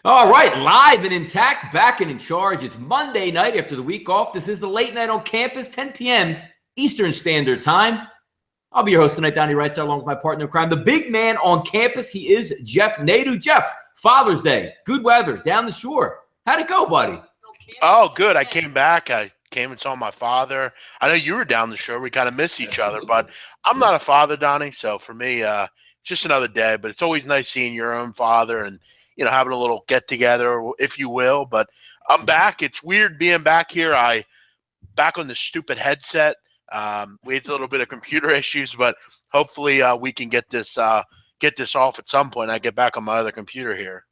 All right, live and intact, back and in charge. It's Monday night after the week off. This is the late night on campus, 10 p.m. Eastern Standard Time. I'll be your host tonight, Donnie Wright, along with my partner in crime, the big man on campus. He is Jeff Nadu. Jeff, Father's Day, good weather, down the shore. How'd it go, buddy? Oh, good. I came back. I came and saw my father. I know you were down the shore. We kind of missed each other, but I'm not a father, Donnie. So for me, just another day. But it's always nice seeing your own father and, you know, having a little get together, if you will. But I'm back. It's weird being back here. Back on the stupid headset. We had a little bit of computer issues, but hopefully we can get this off at some point. I get back on my other computer here.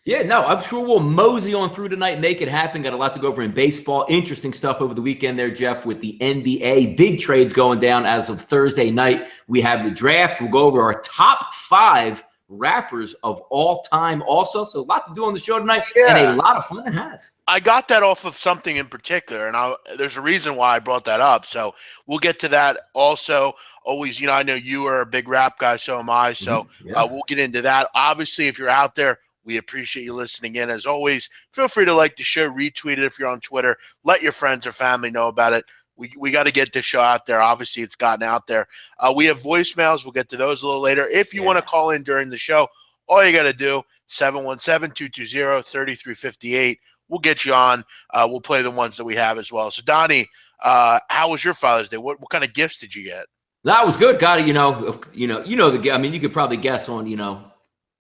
Yeah, no, I'm sure we'll mosey on through tonight, make it happen. Got a lot to go over in baseball. Interesting stuff over the weekend there, Jeff, with the NBA. Big trades going down as of Thursday night. We have the draft. We'll go over our top 5 rappers of all time also. So a lot to do on the show tonight and a lot of fun to have. I got that off of something in particular, and there's a reason why I brought that up. So we'll get to that also. Always, you know, I know you are a big rap guy, so am I. So we'll get into that. Obviously, if you're out there, we appreciate you listening in. As always, feel free to like the show, retweet it if you're on Twitter. Let your friends or family know about it. We got to get this show out there. Obviously, it's gotten out there. We have voicemails. We'll get to those a little later. If you want to call in during the show, all you got to do, 717-220-3358. We'll get you on. We'll play the ones that we have as well. So, Donnie, how was your Father's Day? What kind of gifts did you get? That was good. Got it. You know the. I mean, you could probably guess on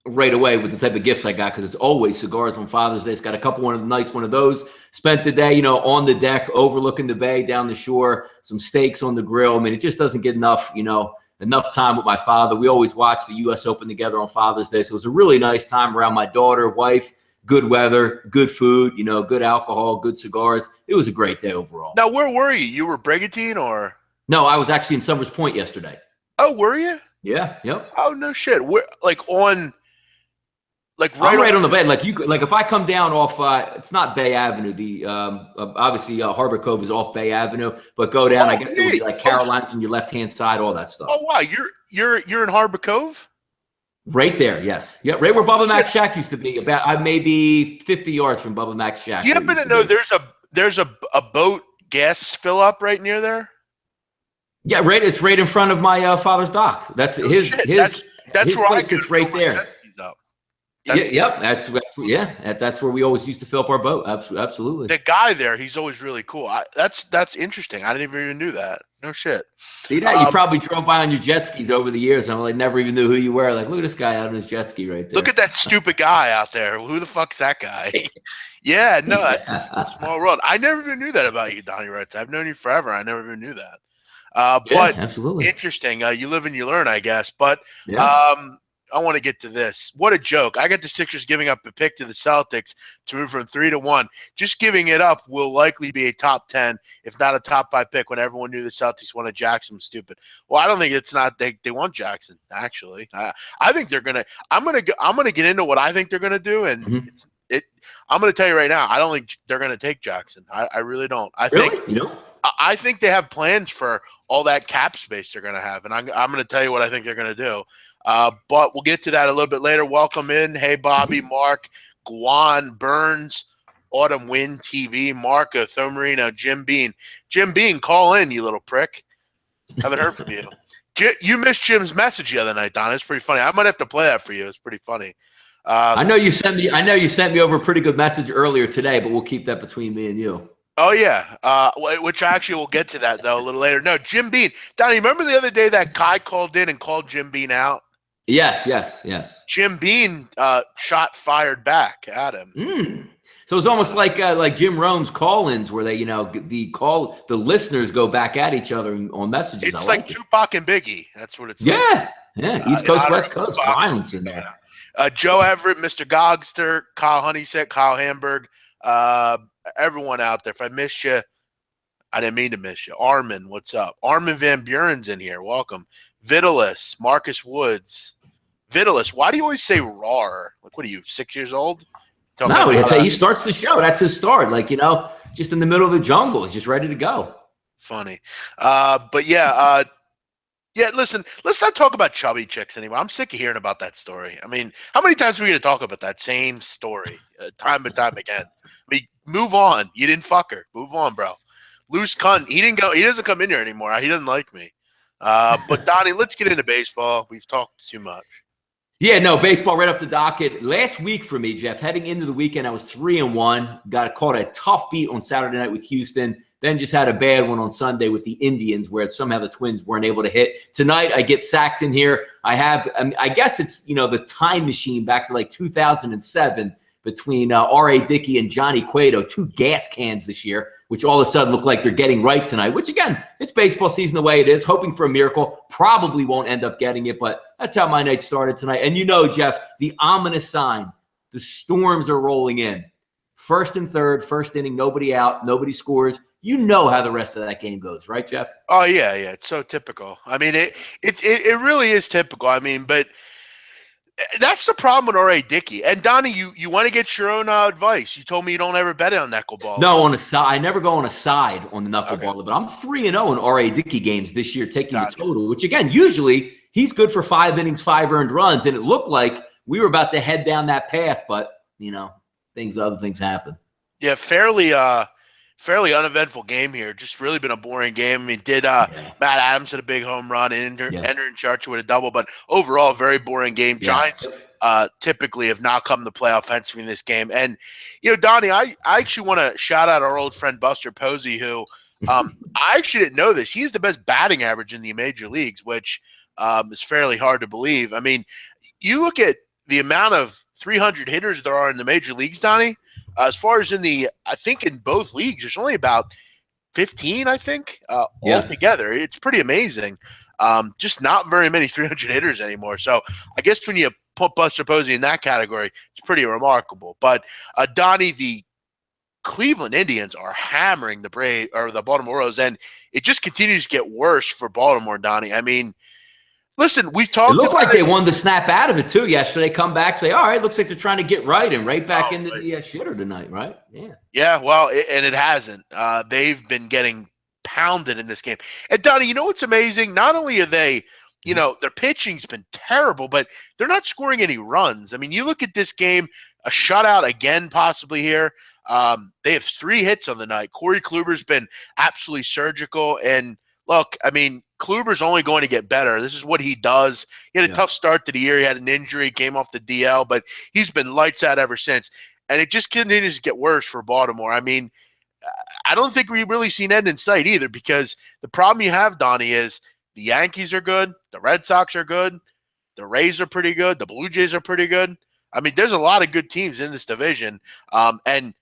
right away with the type of gifts I got because it's always cigars on Father's Day. It's got a couple nice one of those. Spent the day, on the deck, overlooking the bay, down the shore. Some steaks on the grill. I mean, it just doesn't get enough time with my father. We always watch the U.S. Open together on Father's Day, so it was a really nice time around my daughter, wife. Good weather, good food, good alcohol, good cigars. It was a great day overall. Now, where were you? You were Brigantine or? No, I was actually in Summers Point yesterday. Oh, were you? Yeah, yep. Oh, no shit. Where, I'm right on the bay. If I come down off, it's not Bay Avenue. The obviously Harbor Cove is off Bay Avenue, but go down. I guess it would be like Caroline's on your left hand side, all that stuff. Oh wow, you're in Harbor Cove. Right there, yes. Yeah, right where Bubba Mac's shack used to be. About maybe 50 yards from Bubba Mac's shack. You happen to know there's a boat gas fill up right near there? Yeah, right. It's right in front of my father's dock. That's his. That's where I it's right there. That's where we always used to fill up our boat. Absolutely. The guy there, he's always really cool. That's interesting. I didn't even knew that. No shit. See that? You probably drove by on your jet skis over the years. I'm like, never even knew who you were. Like, look at this guy out on his jet ski right there. Look at that stupid guy out there. Who the fuck's that guy? Yeah, no, that's a small world. I never even knew that about you, Donnie Wright. I've known you forever. I never even knew that. But absolutely interesting. You live and you learn, I guess. But I want to get to this. What a joke. I got the Sixers giving up a pick to the Celtics to move from 3-1. Just giving it up will likely be a top 10, if not a top 5 pick when everyone knew the Celtics wanted Jackson. Stupid. Well, I don't think it's not they want Jackson, actually. I think they're going to – I'm going to get into what I think they're going to do, and I'm going to tell you right now, I don't think they're going to take Jackson. I really don't. I think they have plans for all that cap space they're going to have, and I'm going to tell you what I think they're going to do. But we'll get to that a little bit later. Welcome in. Hey, Bobby, Mark, Guan, Burns, Autumn Wind TV, Marco, Thomarino, Jim Bean. Jim Bean, call in, you little prick. Haven't heard from you. You missed Jim's message the other night, Don. It's pretty funny. I might have to play that for you. It's pretty funny. I know you sent me over a pretty good message earlier today, but we'll keep that between me and you. Oh, yeah, which actually we'll get to that, though, a little later. No, Jim Bean. Donnie, remember the other day that Kai called in and called Jim Bean out? Yes. Jim Bean shot fired back at him. So it's almost like Jim Rome's call-ins where they, the listeners go back at each other on messages. It's like Tupac and Biggie. That's what it's like. Yeah, East Coast, West Coast, violence in there. Joe Everett, Mr. Gogster, Kyle Honeysett, Kyle Hamburg, everyone out there. If I missed you, I didn't mean to miss you. Armin, what's up? Armin Van Buren's in here. Welcome. Vitalis, Marcus Woods. Vitalis, why do you always say "rar"? Like, what are you, 6 years old? No, he starts the show. That's his start. Just in the middle of the jungle. He's just ready to go. Funny. But yeah, Yeah, listen, let's not talk about chubby chicks anymore. I'm sick of hearing about that story. I mean, how many times are we going to talk about that same story time and time again? I mean, move on. You didn't fuck her. Move on, bro. Loose cunt. He didn't go. He doesn't come in here anymore. He doesn't like me. But Donnie, let's get into baseball. We've talked too much. Yeah, no, baseball right off the docket. Last week for me, Jeff, heading into the weekend, I was 3-1. Got caught a tough beat on Saturday night with Houston. Then just had a bad one on Sunday with the Indians, where somehow the Twins weren't able to hit. Tonight, I get sacked in here. I guess it's, the time machine back to like 2007 between R.A. Dickey and Johnny Cueto, 2 gas cans this year, which all of a sudden look like they're getting right tonight, which, again, it's baseball season the way it is, hoping for a miracle. Probably won't end up getting it, but that's how my night started tonight. And Jeff, the ominous sign, the storms are rolling in. First and third, first inning, nobody out, nobody scores. You know how the rest of that game goes, right, Jeff? Oh, yeah. It's so typical. I mean, it really is typical. I mean, but that's the problem with R.A. Dickey. And Donnie, you want to get your own advice. You told me you don't ever bet on knuckleball. No, on a side. I never go on a side on the knuckleball, but I'm 3-0 in R.A. Dickey games this year, taking the total, which, again, usually he's good for 5 innings, 5 earned runs. And it looked like we were about to head down that path, but, other things happen. Yeah, fairly uneventful game here. Just really been a boring game. I mean, Matt Adams hit a big home run and Ender and Charger with a double, but overall, very boring game. Yeah. Giants typically have not come to play offensively in this game. And, Donnie, I actually want to shout out our old friend Buster Posey, who I actually didn't know this. He's the best batting average in the major leagues, which is fairly hard to believe. I mean, you look at the amount of 300 hitters there are in the major leagues, Donnie. As far as I think in both leagues, there's only about 15, I think, altogether. It's pretty amazing. Just not very many 300 hitters anymore. So I guess when you put Buster Posey in that category, it's pretty remarkable. But Donnie, the Cleveland Indians are hammering the Baltimore Orioles, and it just continues to get worse for Baltimore, Donnie. I mean, listen, we've talked. It looked like they won the snap out of it too yesterday. Come back, say, all right, looks like they're trying to get right and right back into the shitter tonight, right? Yeah. Yeah, well, and it hasn't. They've been getting pounded in this game. And Donnie, you know what's amazing? Not only are they, their pitching's been terrible, but they're not scoring any runs. I mean, you look at this game, a shutout again, possibly here. They have 3 hits on the night. Corey Kluber's been absolutely surgical, and look, I mean, Kluber's only going to get better. This is what he does. He had a tough start to the year. He had an injury, came off the DL, but he's been lights out ever since. And it just continues to get worse for Baltimore. I mean, I don't think we've really seen end in sight either, because the problem you have, Donnie, is the Yankees are good, the Red Sox are good, the Rays are pretty good, the Blue Jays are pretty good. I mean, there's a lot of good teams in this division. And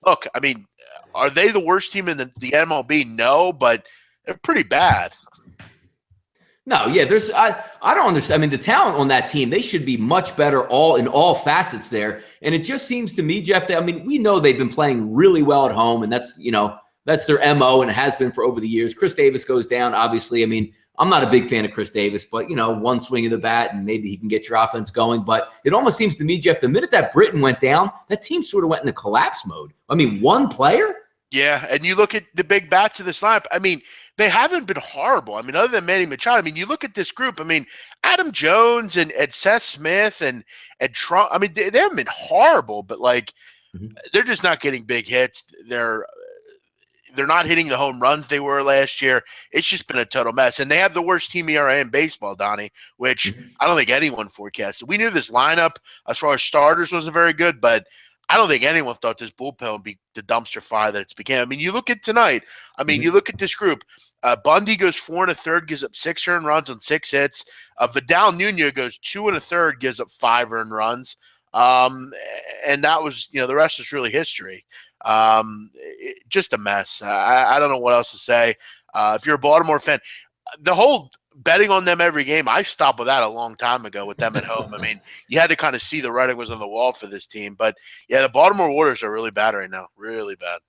look, I mean, are they the worst team in the MLB? No, but they're pretty bad. No, yeah, I don't understand. I mean, the talent on that team, they should be much better in all facets there. And it just seems to me, Jeff, that, I mean, we know they've been playing really well at home, and that's their MO, and it has been for over the years. Chris Davis goes down, obviously. I mean, I'm not a big fan of Chris Davis, but, one swing of the bat and maybe he can get your offense going. But it almost seems to me, Jeff, the minute that Britton went down, that team sort of went into collapse mode. I mean, one player? Yeah, and you look at the big bats of this lineup. I mean, they haven't been horrible. I mean, other than Manny Machado, I mean, you look at this group. I mean, Adam Jones and Seth Smith and Trump. I mean, they haven't been horrible, but they're just not getting big hits. They're not hitting the home runs they were last year. It's just been a total mess. And they have the worst team ERA in baseball, Donnie, which I don't think anyone forecasted. We knew this lineup, as far as starters, wasn't very good, but I don't think anyone thought this bullpen would be the dumpster fire that it's became. I mean, you look at tonight. I mean, you look at this group. Bundy goes 4 1/3, gives up 6 earned runs on 6 hits. Vidal Nunez goes 2 1/3, gives up 5 earned runs. And that was, the rest is really history. Just a mess. I don't know what else to say. If you're a Baltimore fan, the whole betting on them every game, I stopped with that a long time ago with them at home. I mean, you had to kind of see the writing was on the wall for this team. But, yeah, the Baltimore Orioles are really bad right now, really bad.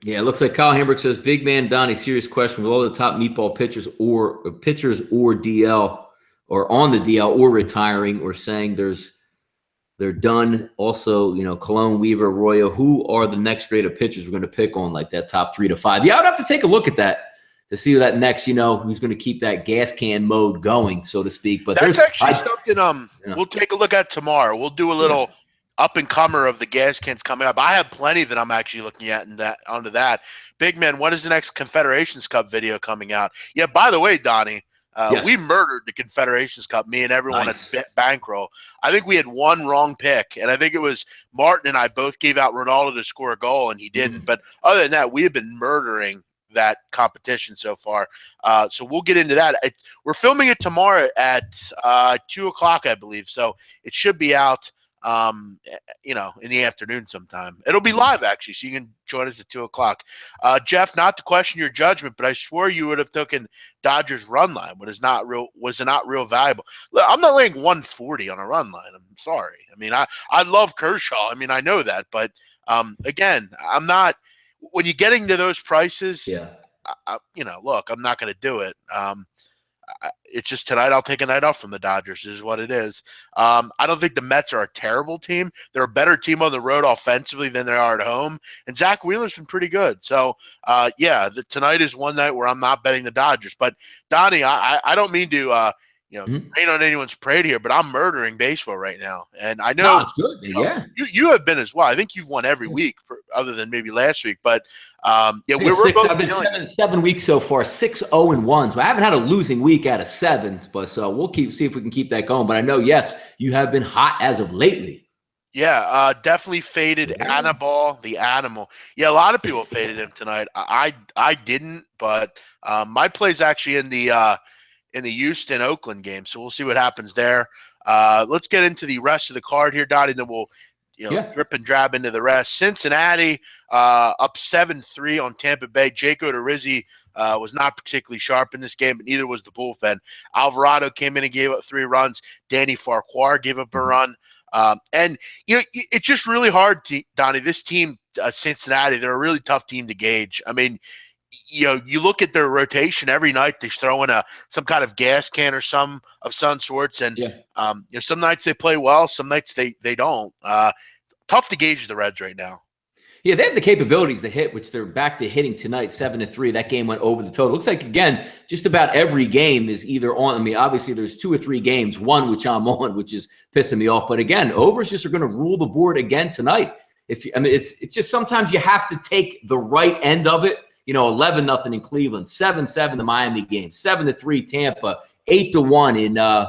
Yeah, it looks like Kyle Hamburg says, big man Donnie, serious question. With all the top meatball pitchers or DL or on the DL or retiring or saying they're done. Also, Cologne, Weaver, Arroyo, who are the next grade of pitchers we're going to pick on, like that top 3 to 5? Yeah, I'd have to take a look at that to see that next, who's going to keep that gas can mode going, so to speak. But that's actually something yeah. we'll take a look at tomorrow. We'll do a little up and comer of the gas cans coming up. I have plenty that I'm actually looking at onto that. Big man, when is the next Confederations Cup video coming out? Yeah, by the way, Donnie, Yes. we murdered the Confederations Cup, me and everyone Nice. at Bankroll. I think we had one wrong pick, and I think it was Martin and I both gave out Ronaldo to score a goal, and he didn't. But other than that, we have been murdering that competition so far. So we'll get into that. We're filming it tomorrow at 2 o'clock, I believe. So it should be out, in the afternoon sometime. It'll be live, actually, so you can join us at 2 o'clock. Jeff, not to question your judgment, but I swore you would have taken Dodgers run line. Was it not real valuable? Look, I'm not laying 140 on a run line. I'm sorry. I mean, I love Kershaw. I mean, I know that. But, again, I'm not – when you're getting to those prices, look, I'm not going to do it. It's just tonight I'll take a night off from the Dodgers. This is what it is. I don't think the Mets are a terrible team. They're a better team on the road offensively than they are at home. And Zach Wheeler's been pretty good. So, tonight is one night where I'm not betting the Dodgers. But, Donnie, I don't mean to rain on anyone's parade here, but I'm murdering baseball right now. And I know it's good. Yeah. You have been as well. I think you've won every week other than maybe last week. But I've been 7 weeks so far, 6-0-1. So I haven't had a losing week out of 7, but so we'll see if we can keep that going. But I know, yes, you have been hot as of lately. Yeah, definitely faded Annabelle, the animal. Yeah, a lot of people faded him tonight. I didn't, but my play's actually in the Houston-Oakland game, so we'll see what happens there. Let's get into the rest of the card here, Dottie, then we'll drip and drab into the rest. Cincinnati up 7-3 on Tampa Bay. Jake Odorizzi was not particularly sharp in this game, but neither was the bullpen. Alvarado came in and gave up 3 runs. Danny Farquhar gave up a run. It's just really hard, Donnie. This team, Cincinnati, they're a really tough team to gauge. I mean, you look at their rotation every night, they throw in some kind of gas can or some sorts. And, some nights they play well, some nights they don't. Tough to gauge the Reds right now. Yeah, they have the capabilities to hit, which they're back to hitting tonight, 7-3. That game went over the total. Looks like, again, just about every game is either on. I mean, obviously there's 2 or 3 games, one which I'm on, which is pissing me off. But again, overs just are going to rule the board again tonight. It's just sometimes you have to take the right end of it. 11-0 in Cleveland, 7-7 the Miami game, 7-3 Tampa, 8-1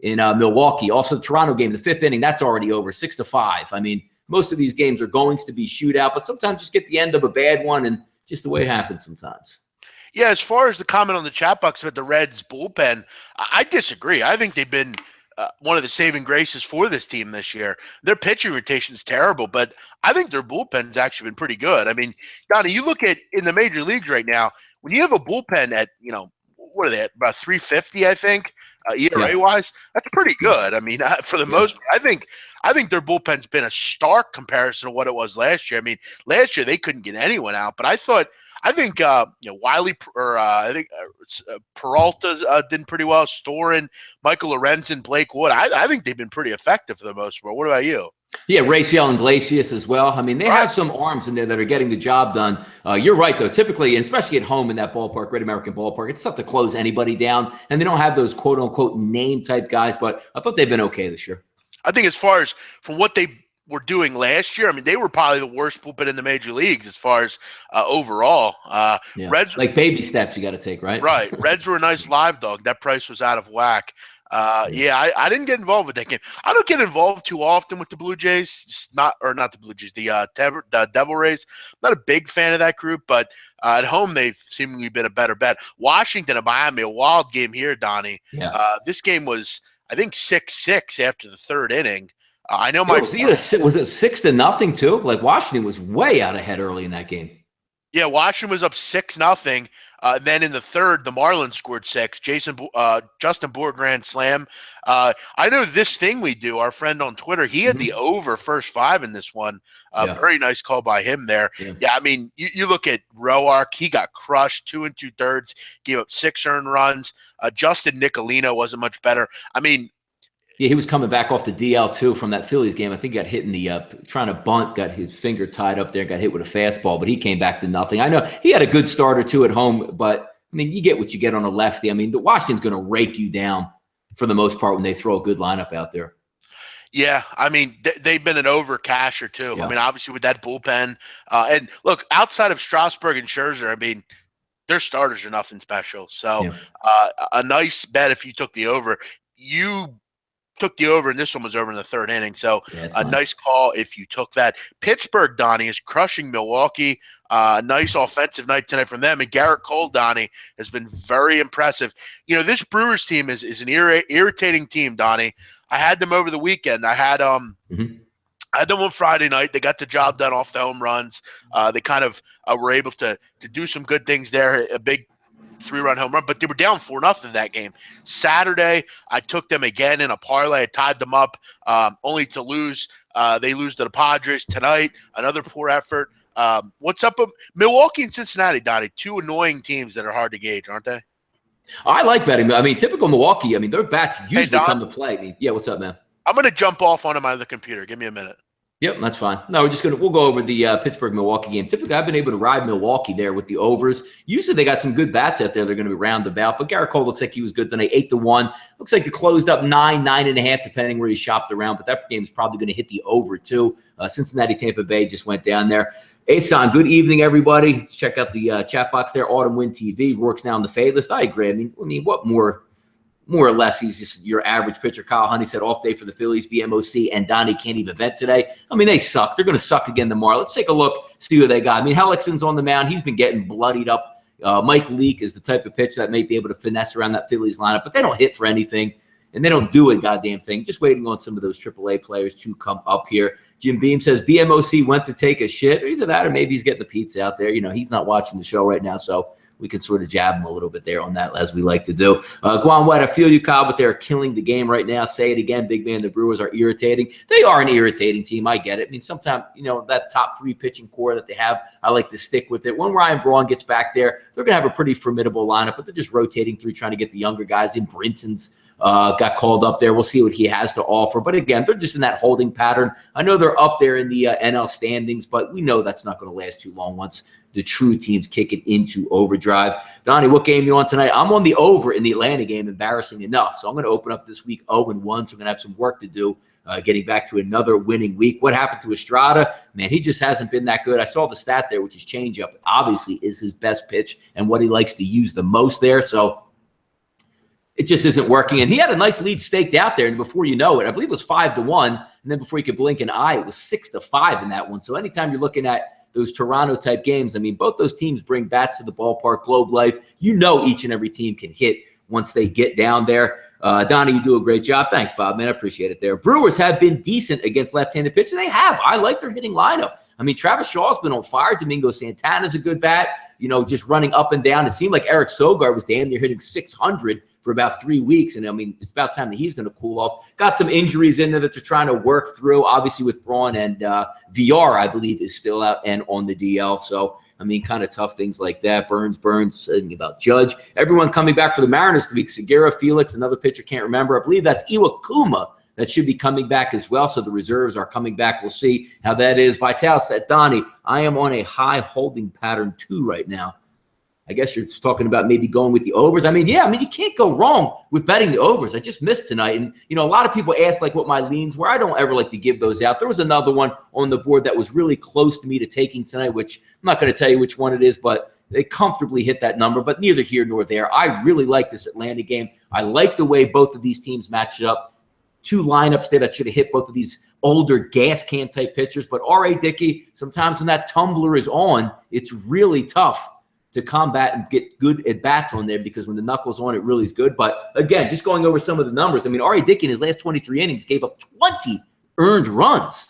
in Milwaukee. Also the Toronto game, the 5th inning, that's already over, 6-5. I mean, most of these games are going to be shootout, but sometimes just get the end of a bad one, and just the way it happens sometimes. Yeah, as far as the comment on the chat box about the Reds bullpen, I disagree. I think they've been one of the saving graces for this team this year. Their pitching rotation is terrible, but I think their bullpen's actually been pretty good. I mean, Donnie, you look at in the major leagues right now, when you have a bullpen at, what are they at? About 350, I think, ERA-wise, that's pretty good. I mean, for the most part, I think their bullpen's been a stark comparison to what it was last year. I mean, last year they couldn't get anyone out, but I think Wiley Peralta did pretty well. Storin, Michael Lorenzen, Blake Wood. I think they've been pretty effective for the most part. What about you? Yeah, Raciel and Glacius as well. I mean, they have some arms in there that are getting the job done. You're right, though. Typically, and especially at home in that ballpark, Great American Ballpark, it's tough to close anybody down, and they don't have those quote-unquote name-type guys, but I thought they've been okay this year. I think as far as from what they were doing last year, I mean, they were probably the worst bullpen in the major leagues as far as overall. Reds, like baby steps you got to take, right? Right. Reds were a nice live dog. That price was out of whack. I didn't get involved with that game. I don't get involved too often with the Blue Jays. Just not the Blue Jays, the Devil Rays. I'm not a big fan of that group, but at home they've seemingly been a better bet. Washington and Miami, a wild game here, Donnie. Yeah. This game was, I think, 6-6 after the 3rd inning. I know was it 6-0 too? Like Washington was way out ahead early in that game. Yeah, Washington was up 6-0. Then in the 3rd, the Marlins scored 6. Justin Bour grand slam. I know this thing we do. Our friend on Twitter, he had the over first 5 in this one. Very nice call by him there. Yeah, I mean, you look at Roark. He got crushed 2 2/3, gave up 6 earned runs. Justin Nicolino wasn't much better. I mean, Yeah, he was coming back off the DL too from that Phillies game. I think he got hit in the trying to bunt, got his finger tied up there, got hit with a fastball, but he came back to nothing. I know he had a good start or two at home, but I mean, you get what you get on a lefty. I mean, the Washington's going to rake you down for the most part when they throw a good lineup out there. Yeah, I mean, they've been an over casher too. Yeah. I mean, obviously with that bullpen, and look, outside of Strasburg and Scherzer, I mean, their starters are nothing special. So Yeah. a nice bet if you took the over. You took the over, and this one was over in the third inning. So a nice call if you took that. Pittsburgh, Donnie, is crushing Milwaukee. Nice offensive night tonight from them. And Garrett Cole, Donnie, has been very impressive. You know, this Brewers team is an irritating team, Donnie. I had them over the weekend. I had them on Friday night. They got the job done off the home runs. They kind of were able to do some good things there. A big 3-run home run, but they were down 4-0 that game. Saturday, I took them again in a parlay. I tied them up, only to lose. They lose to the Padres tonight. Another poor effort. What's up with Milwaukee and Cincinnati, Donnie? Two annoying teams that are hard to gauge, aren't they? I like betting. I mean, typical Milwaukee. I mean, their bats usually come to play. I mean, yeah, what's up, man? I'm going to jump off onto my other computer. Give me a minute. Yep, that's fine. No, we'll go over the Pittsburgh-Milwaukee game. Typically, I've been able to ride Milwaukee there with the overs. Usually, they got some good bats out there. They're going to be roundabout. But Garrett Cole looks like he was good tonight, 8-1. Looks like they closed up 9.5, depending where he shopped around. But that game is probably going to hit the over, too. Cincinnati-Tampa Bay just went down there. Asan, good evening, everybody. Check out the chat box there. Autumn Win TV works now on the fade list. I agree. I mean, what more or less, he's just your average pitcher. Kyle Honey said off day for the Phillies, BMOC, and Donnie can't even vent today. I mean, they suck. They're going to suck again tomorrow. Let's take a look, see who they got. I mean, Hellickson's on the mound. He's been getting bloodied up. Mike Leake is the type of pitcher that may be able to finesse around that Phillies lineup, but they don't hit for anything, and they don't do a goddamn thing. Just waiting on some of those AAA players to come up here. Jim Beam says BMOC went to take a shit. Either that or maybe he's getting the pizza out there. You know, he's not watching the show right now, so we can sort of jab him a little bit there on that, as we like to do. Guan White, I feel you, Kyle, but they're killing the game right now. Say it again, big man. The Brewers are irritating. They are an irritating team. I get it. I mean, sometimes, you know, that top 3 pitching core that they have, I like to stick with it. When Ryan Braun gets back there, they're going to have a pretty formidable lineup, but they're just rotating through trying to get the younger guys in. Brinson's got called up there. We'll see what he has to offer. But again, they're just in that holding pattern. I know they're up there in the NL standings, but we know that's not going to last too long once the true teams kick it into overdrive. Donnie, what game you on tonight? I'm on the over in the Atlanta game, embarrassing enough. So I'm going to open up this week 0-1. So we're going to have some work to do getting back to another winning week. What happened to Estrada? Man, he just hasn't been that good. I saw the stat there, which is changeup. Obviously is his best pitch and what he likes to use the most there. So it just isn't working. And he had a nice lead staked out there. And before you know it, I believe it was 5-1. And then before you could blink an eye, it was 6-5 in that one. So anytime you're looking at those Toronto type games, I mean, both those teams bring bats to the ballpark. Globe Life, you know, each and every team can hit once they get down there. Donnie, you do a great job. Thanks, Bob, man. I appreciate it there. Brewers have been decent against left-handed pitching. They have. I like their hitting lineup. I mean, Travis Shaw's been on fire. Domingo Santana's a good bat, you know, just running up and down. It seemed like Eric Sogard was damn near hitting 600 for about 3 weeks. And I mean, it's about time that he's going to cool off. Got some injuries in there that they're trying to work through, obviously with Braun, and VR, I believe, is still out and on the DL. So, I mean, kind of tough things like that. Burns, thinking about Judge. Everyone coming back for the Mariners this week. Segura, Felix, another pitcher, can't remember. I believe that's Iwakuma that should be coming back as well. So the reserves are coming back. We'll see how that is. Vital said, Donnie, I am on a high holding pattern too right now. I guess you're talking about maybe going with the overs. I mean, yeah, I mean, you can't go wrong with betting the overs. I just missed tonight. And, you know, a lot of people ask like what my leans were. I don't ever like to give those out. There was another one on the board that was really close to me to taking tonight, which I'm not going to tell you which one it is, but they comfortably hit that number, but neither here nor there. I really like this Atlanta game. I like the way both of these teams matched up. 2 lineups there that should have hit both of these older gas can type pitchers. But R.A. Dickey, sometimes when that tumbler is on, it's really tough to combat and get good at-bats on there, because when the knuckles on, it really is good. But again, just going over some of the numbers, I mean, R.A. Dickey in his last 23 innings gave up 20 earned runs.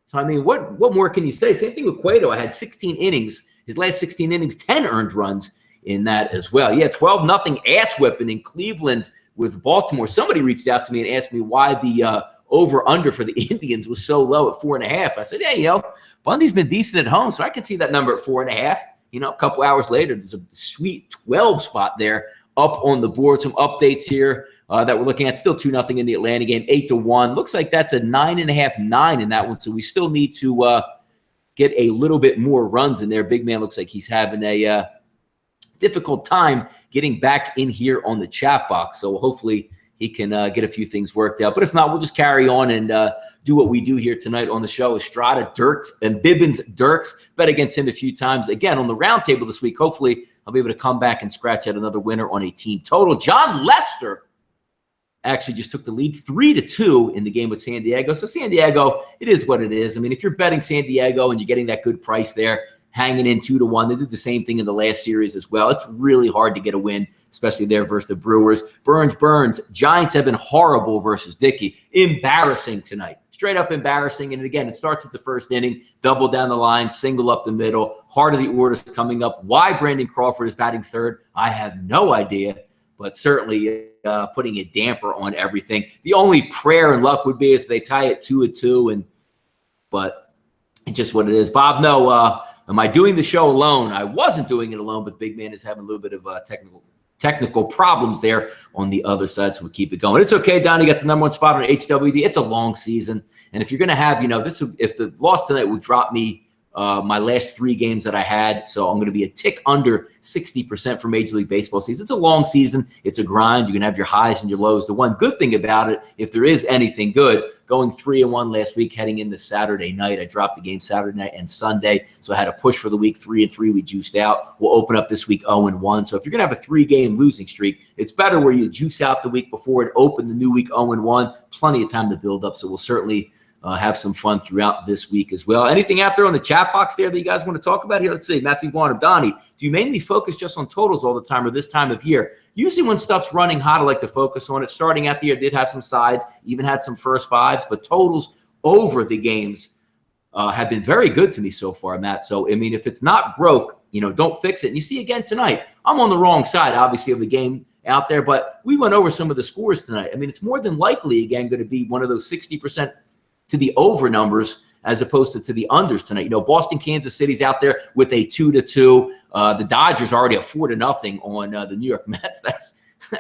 So, I mean, what more can you say? Same thing with Cueto. I had 16 innings. His last 16 innings, 10 earned runs in that as well. Yeah, 12-0 ass whipping in Cleveland with Baltimore. Somebody reached out to me and asked me why the over-under for the Indians was so low at 4.5. I said, yeah, you know, Bundy's been decent at home, so I can see that number at 4.5. You know, a couple hours later, there's a sweet 12 spot there up on the board. Some updates here that we're looking at. Still 2-0 in the Atlanta game, 8-1. Looks like that's a 9.5-9 in that one. So we still need to get a little bit more runs in there. Big man looks like he's having a difficult time getting back in here on the chat box. So hopefully he can get a few things worked out. But if not, we'll just carry on and do what we do here tonight on the show. Estrada, Dirks, and Bibbins Dirks. Bet against him a few times. Again, on the roundtable this week, hopefully I'll be able to come back and scratch out another winner on a team total. John Lester actually just took the lead 3-2 in the game with San Diego. So San Diego, it is what it is. I mean, if you're betting San Diego and you're getting that good price there, hanging in 2-1. They did the same thing in the last series as well. It's really hard to get a win, especially there versus the Brewers. Burns. Giants have been horrible versus Dickey. Embarrassing tonight. Straight up embarrassing. And again, it starts at the first inning, double down the line, single up the middle. Heart of the order's coming up. Why Brandon Crawford is batting third, I have no idea, but certainly putting a damper on everything. The only prayer and luck would be is they tie it 2-2, but it's just what it is. Bob, no, am I doing the show alone? I wasn't doing it alone, but Big Man is having a little bit of technical problems there on the other side, so we'll keep it going. It's okay, Donnie. Got the number one spot on HWD. It's a long season, and if you're going to have, if the loss tonight would drop me my last 3 games that I had, so I'm going to be a tick under 60% for Major League Baseball season. It's a long season. It's a grind. You're going to have your highs and your lows. The one good thing about it, if there is anything good, going 3-1 last week, heading into Saturday night. I dropped the game Saturday night and Sunday, so I had a push for the week. 3-3, we juiced out. We'll open up this week 0-1. So if you're going to have a 3-game losing streak, it's better where you juice out the week before and open the new week 0-1. Plenty of time to build up, so we'll certainly have some fun throughout this week as well. Anything out there on the chat box there that you guys want to talk about here? Let's see. Matthew Vaughn, Donnie, do you mainly focus just on totals all the time or this time of year? Usually when stuff's running hot, I like to focus on it. Starting out the year, did have some sides, even had some first fives, but totals over the games have been very good to me so far, Matt. So, I mean, if it's not broke, don't fix it. And you see again tonight, I'm on the wrong side, obviously, of the game out there, but we went over some of the scores tonight. I mean, it's more than likely, again, going to be one of those 60% to the over numbers as opposed to the unders tonight. Boston, Kansas City's out there with a 2-2. The Dodgers are already a 4-0 on the New York Mets. That's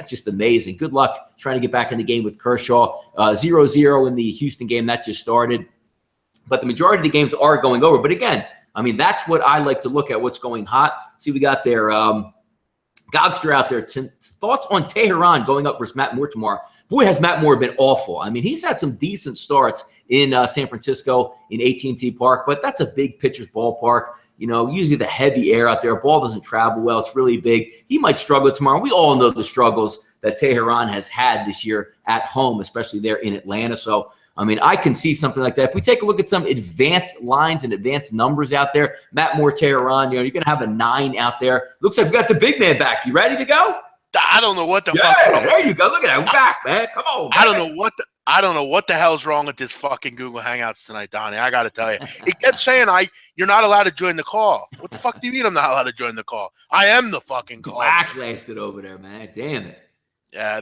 just amazing. Good luck trying to get back in the game with Kershaw. 0-0 in the Houston game that just started. But the majority of the games are going over. But again, I mean, that's what I like to look at, what's going hot. See, we got there Gogster out there. Thoughts on Tehran going up versus Matt Moore tomorrow? Boy, has Matt Moore been awful. I mean, he's had some decent starts in San Francisco in AT&T Park, but that's a big pitcher's ballpark. Usually the heavy air out there, ball doesn't travel well. It's really big. He might struggle tomorrow. We all know the struggles that Tehran has had this year at home, especially there in Atlanta. So, I mean, I can see something like that. If we take a look at some advanced lines and advanced numbers out there, Matt Moore, Tehran, you're going to have a 9 out there. Looks like we got the big man back. You ready to go? I don't know what the fuck. fuck. There you go. Look at that. We're back, man. Come on. Man. I don't know what the hell's wrong with this fucking Google Hangouts tonight, Donnie. I got to tell you. It kept saying you're not allowed to join the call. What the fuck do you mean I'm not allowed to join the call? I am the fucking call. Blacklisted over there, man. Damn it. Yeah,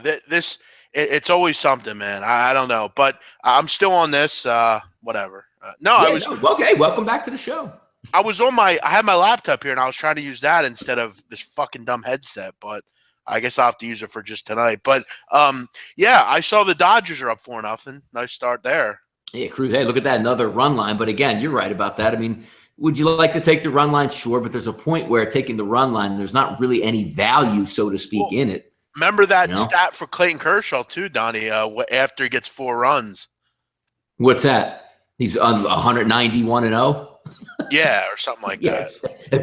it's always something, man. I don't know, but I'm still on this. Whatever. Okay. Welcome back to the show. I had my laptop here and I was trying to use that instead of this fucking dumb headset, but I guess I'll have to use it for just tonight. But, I saw the Dodgers are up 4-0. Nice start there. Yeah, Cruz, hey, look at that. Another run line. But, again, you're right about that. I mean, would you like to take the run line? Sure, but there's a point where taking the run line, there's not really any value, so to speak, in it. Remember that stat for Clayton Kershaw, too, Donnie, after he gets 4 runs. What's that? He's on 191-0? Yeah, or something like that.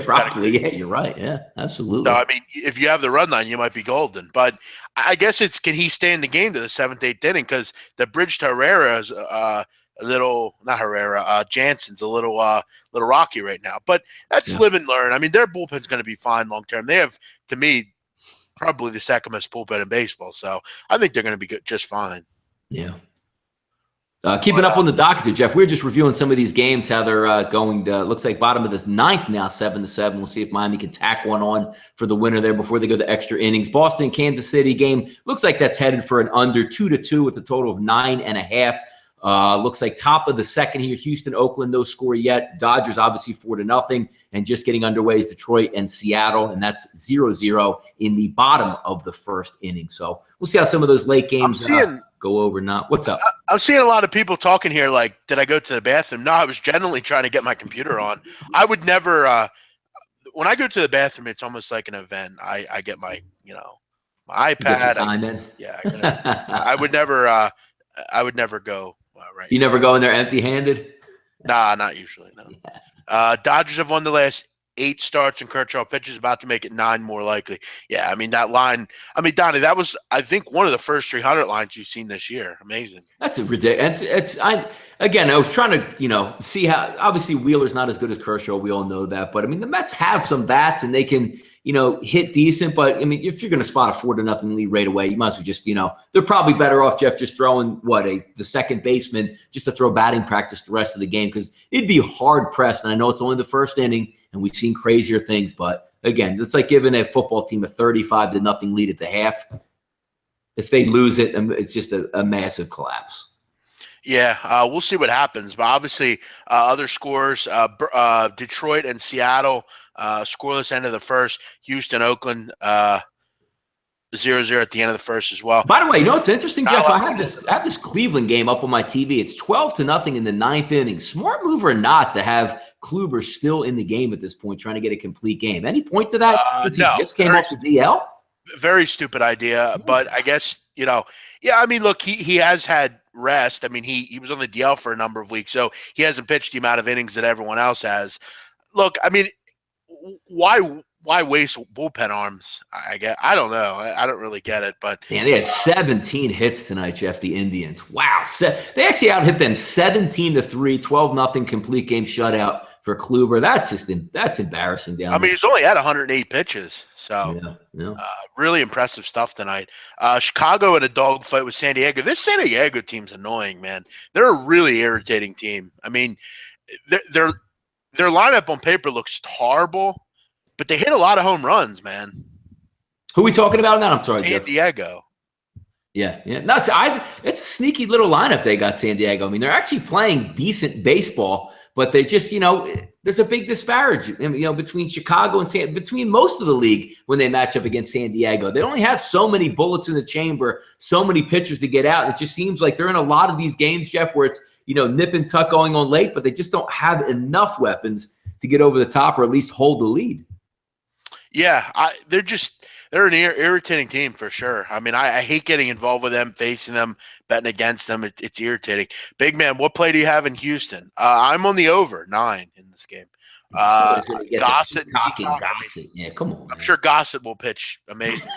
Probably. Yeah, you're right. Yeah, absolutely. So, I mean, if you have the run line, you might be golden. But I guess can he stay in the game to the 7th, 8th inning? Because the bridge to Herrera is a little, not Herrera, Jansen's a little rocky right now. But that's live and learn. I mean, their bullpen's going to be fine long term. They have, to me, probably the second best bullpen in baseball. So I think they're going to be good, just fine. Yeah. Keeping up on the docket, Jeff. We're just reviewing some of these games, how they're going. Looks like bottom of the 9th now, 7-7. We'll see if Miami can tack one on for the winner there before they go to extra innings. Boston, Kansas City game looks like that's headed for an under 2-2 with a total of 9.5. Looks like top of the second here, Houston, Oakland, no score yet. Dodgers obviously 4-0, and just getting underway is Detroit and Seattle, and that's 0-0 in the bottom of the first inning. So we'll see how some of those late games go over. Not what's up. I'm seeing a lot of people talking here like, did I go to the bathroom? No, I was generally trying to get my computer on. I would never when I go to the bathroom, it's almost like an event. I get my my iPad. I would never go right. You never go in there empty-handed? Nah, not usually. No. Yeah. Dodgers have won the last 8 starts, and Kershaw pitches about to make it 9 more likely. Yeah, I mean that line. I mean, Donnie, that was I think one of the first 300 lines you've seen this year. Amazing. That's a ridiculous. I was trying to see how obviously Wheeler's not as good as Kershaw. We all know that, but I mean the Mets have some bats and they can hit decent. But I mean if you're going to spot a 4-0 lead right away, you might as well just they're probably better off, Jeff, just throwing the second baseman just to throw batting practice the rest of the game, because it'd be hard pressed. And I know it's only the first inning and we've seen crazier things, but again, it's like giving a football team a 35-0 lead at the half. If they lose it, it's just a massive collapse. Yeah, we'll see what happens. But obviously, other scores, Detroit and Seattle, scoreless end of the first. Houston, Oakland, 0-0 at the end of the first as well. By the way, it's interesting, Jeff. I have this Cleveland game up on my TV. It's 12-0 in the 9th inning. Smart move or not to have Kluber still in the game at this point, trying to get a complete game. Any point to that since he just came off the DL? Very stupid idea, but I guess, I mean, look, he has had rest. I mean, he was on the DL for a number of weeks, so he hasn't pitched the amount of innings that everyone else has. Look, I mean, why waste bullpen arms? I don't know. I don't really get it, but they had 17 hits tonight, Jeff, the Indians. Wow. They actually out-hit them 17-3, 12-0 complete game shutout for Kluber. That's embarrassing down there. I mean, he's only had 108 pitches, so yeah. Really impressive stuff tonight. Chicago in a dogfight with San Diego. This San Diego team's annoying, man. They're a really irritating team. I mean, their lineup on paper looks horrible, but they hit a lot of home runs, man. Who are we talking about now? I'm sorry, San Diego. Yeah. No, it's a sneaky little lineup they got, San Diego. I mean, they're actually playing decent baseball, but they just, there's a big disparage, between Chicago and between most of the league when they match up against San Diego. They only have so many bullets in the chamber, so many pitchers to get out. It just seems like they're in a lot of these games, Jeff, where it's, nip and tuck going on late, but they just don't have enough weapons to get over the top or at least hold the lead. Yeah, they're an irritating team for sure. I mean, I hate getting involved with them, facing them, betting against them. It's irritating. Big man, what play do you have in Houston? I'm on the over 9 in this game. Gossett. Yeah, come on. I'm sure Gossett will pitch amazing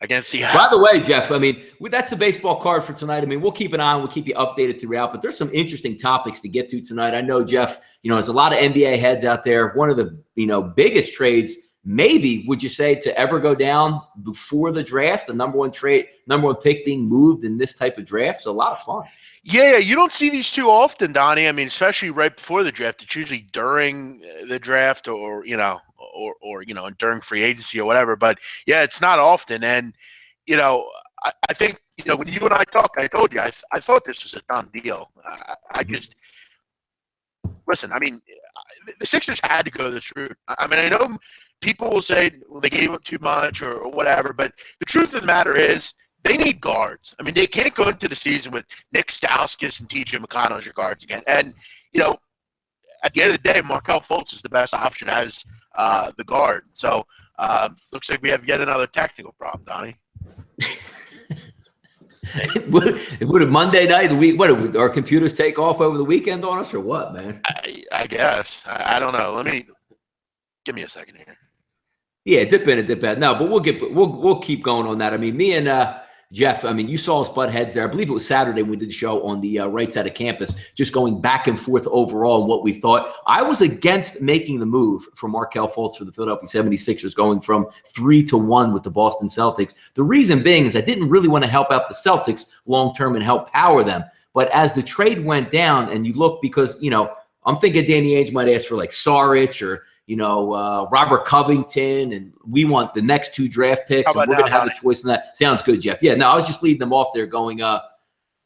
against Seattle. By the way, Jeff, I mean, that's the baseball card for tonight. I mean, we'll keep an eye on. We'll keep you updated throughout. But there's some interesting topics to get to tonight. I know, Jeff, there's a lot of NBA heads out there. One of the, biggest trades, maybe, would you say, to ever go down before the draft, the number one pick being moved in this type of draft. It's a lot of fun. Yeah, you don't see these too often, Donnie. I mean, especially right before the draft. It's usually during the draft or during free agency or whatever. But yeah, it's not often. And I think when you and I talked, I told you I thought this was a done deal. I just listen. I mean, the Sixers had to go this route. I mean, I know people will say they gave up too much or whatever, but the truth of the matter is they need guards. I mean, they can't go into the season with Nick Stauskas and T.J. McConnell as your guards again. And, at the end of the day, Markelle Fultz is the best option as the guard. So looks like we have yet another technical problem, Donnie. Would a Monday night, the week, what, our computers take off over the weekend on us or what, man? I guess. I don't know. Give me a second here. Yeah, dip in and dip out. No, but we'll keep going on that. I mean, me and Jeff, I mean, you saw us butt heads there. I believe it was Saturday when we did the show on the right side of campus, just going back and forth overall and what we thought. I was against making the move for Markelle Fultz for the Philadelphia 76ers, going from 3-1 with the Boston Celtics. The reason being is I didn't really want to help out the Celtics long-term and help power them. But as the trade went down and you look, because, I'm thinking Danny Ainge might ask for like Saric or, Robert Covington, and we want the next 2 draft picks, and we're going to have a choice in that. Sounds good, Jeff. Yeah, no, I was just leading them off there going,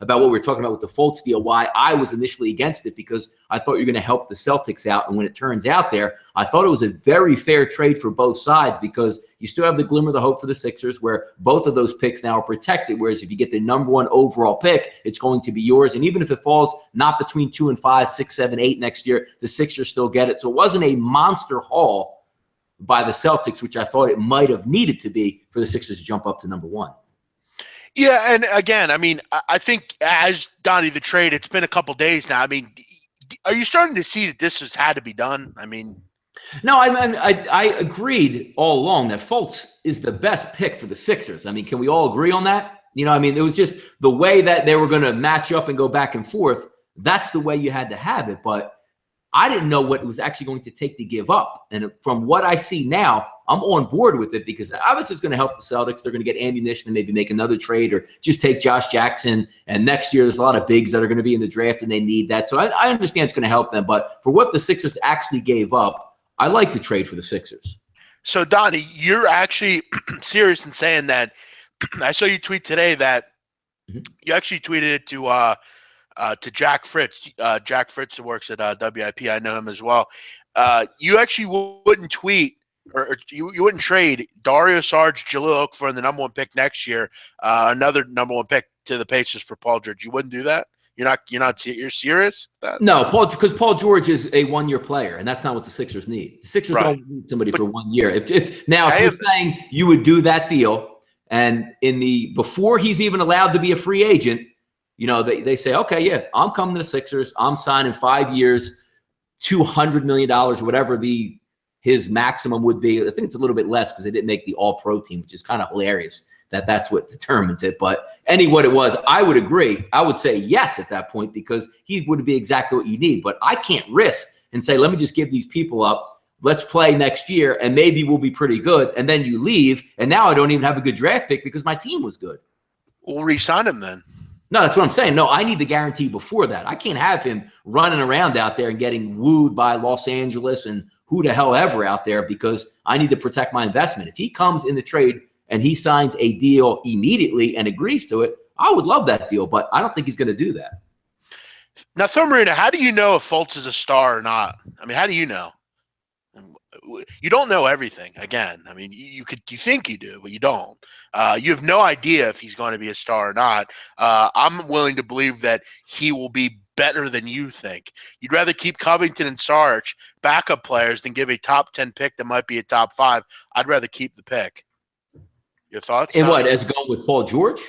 about what we were talking about with the Fultz deal, why I was initially against it, because I thought you're going to help the Celtics out. And when it turns out there, I thought it was a very fair trade for both sides, because you still have the glimmer of the hope for the Sixers where both of those picks now are protected. Whereas if you get the number 1 overall pick, it's going to be yours. And even if it falls not between 2 and 5, 6, 7, 8 next year, the Sixers still get it. So it wasn't a monster haul by the Celtics, which I thought it might have needed to be for the Sixers to jump up to number 1. Yeah, and again, I mean, I think as Donnie, the trade, it's been a couple days now. I mean, are you starting to see that this has had to be done? I mean, no, I agreed all along that Fultz is the best pick for the Sixers. I mean, can we all agree on that? You know, I mean, it was just the way that they were going to match up and go back and forth. That's the way you had to have it. But I didn't know what it was actually going to take to give up. And from what I see now, I'm on board with it, because obviously it's going to help the Celtics. They're going to get ammunition and maybe make another trade or just take Josh Jackson. And next year, there's a lot of bigs that are going to be in the draft and they need that. So I understand it's going to help them. But for what the Sixers actually gave up, I like the trade for the Sixers. So, Donnie, you're actually serious in saying that. I saw you tweet today that you actually tweeted it to Jack Fritz. Jack Fritz, who works at WIP. I know him as well. You actually wouldn't tweet or you wouldn't trade Dario Saric, Jahlil Okafor the number 1 pick next year, another number 1 pick to the Pacers for Paul George. You wouldn't do that? You're serious? No, because Paul George is a 1-year player, and that's not what the Sixers need. The Sixers don't need somebody for 1 year. If you're saying you would do that deal, and before he's even allowed to be a free agent, you know, they say, okay, yeah, I'm coming to the Sixers. I'm signing 5 years, $200 million, or whatever his maximum would be. I think it's a little bit less because they didn't make the All-Pro team, which is kind of hilarious that's what determines it. But what it was, I would agree. I would say yes at that point, because he would be exactly what you need. But I can't risk and say, let me just give these people up. Let's play next year, and maybe we'll be pretty good. And then you leave, and now I don't even have a good draft pick because my team was good. We'll re-sign him then. No, that's what I'm saying. No, I need the guarantee before that. I can't have him running around out there and getting wooed by Los Angeles and who the hell ever out there, because I need to protect my investment. If he comes in the trade and he signs a deal immediately and agrees to it, I would love that deal, but I don't think he's going to do that. Now, Phil Marino, how do you know if Fultz is a star or not? I mean, how do you know? You don't know everything. Again, I mean, you think you do, but you don't. You have no idea if he's going to be a star or not. I'm willing to believe that he will be better than you think. You'd rather keep Covington and Saric, backup players, than give a top 10 pick that might be a top 5. I'd rather keep the pick. Your thoughts? And what, as going with Paul George?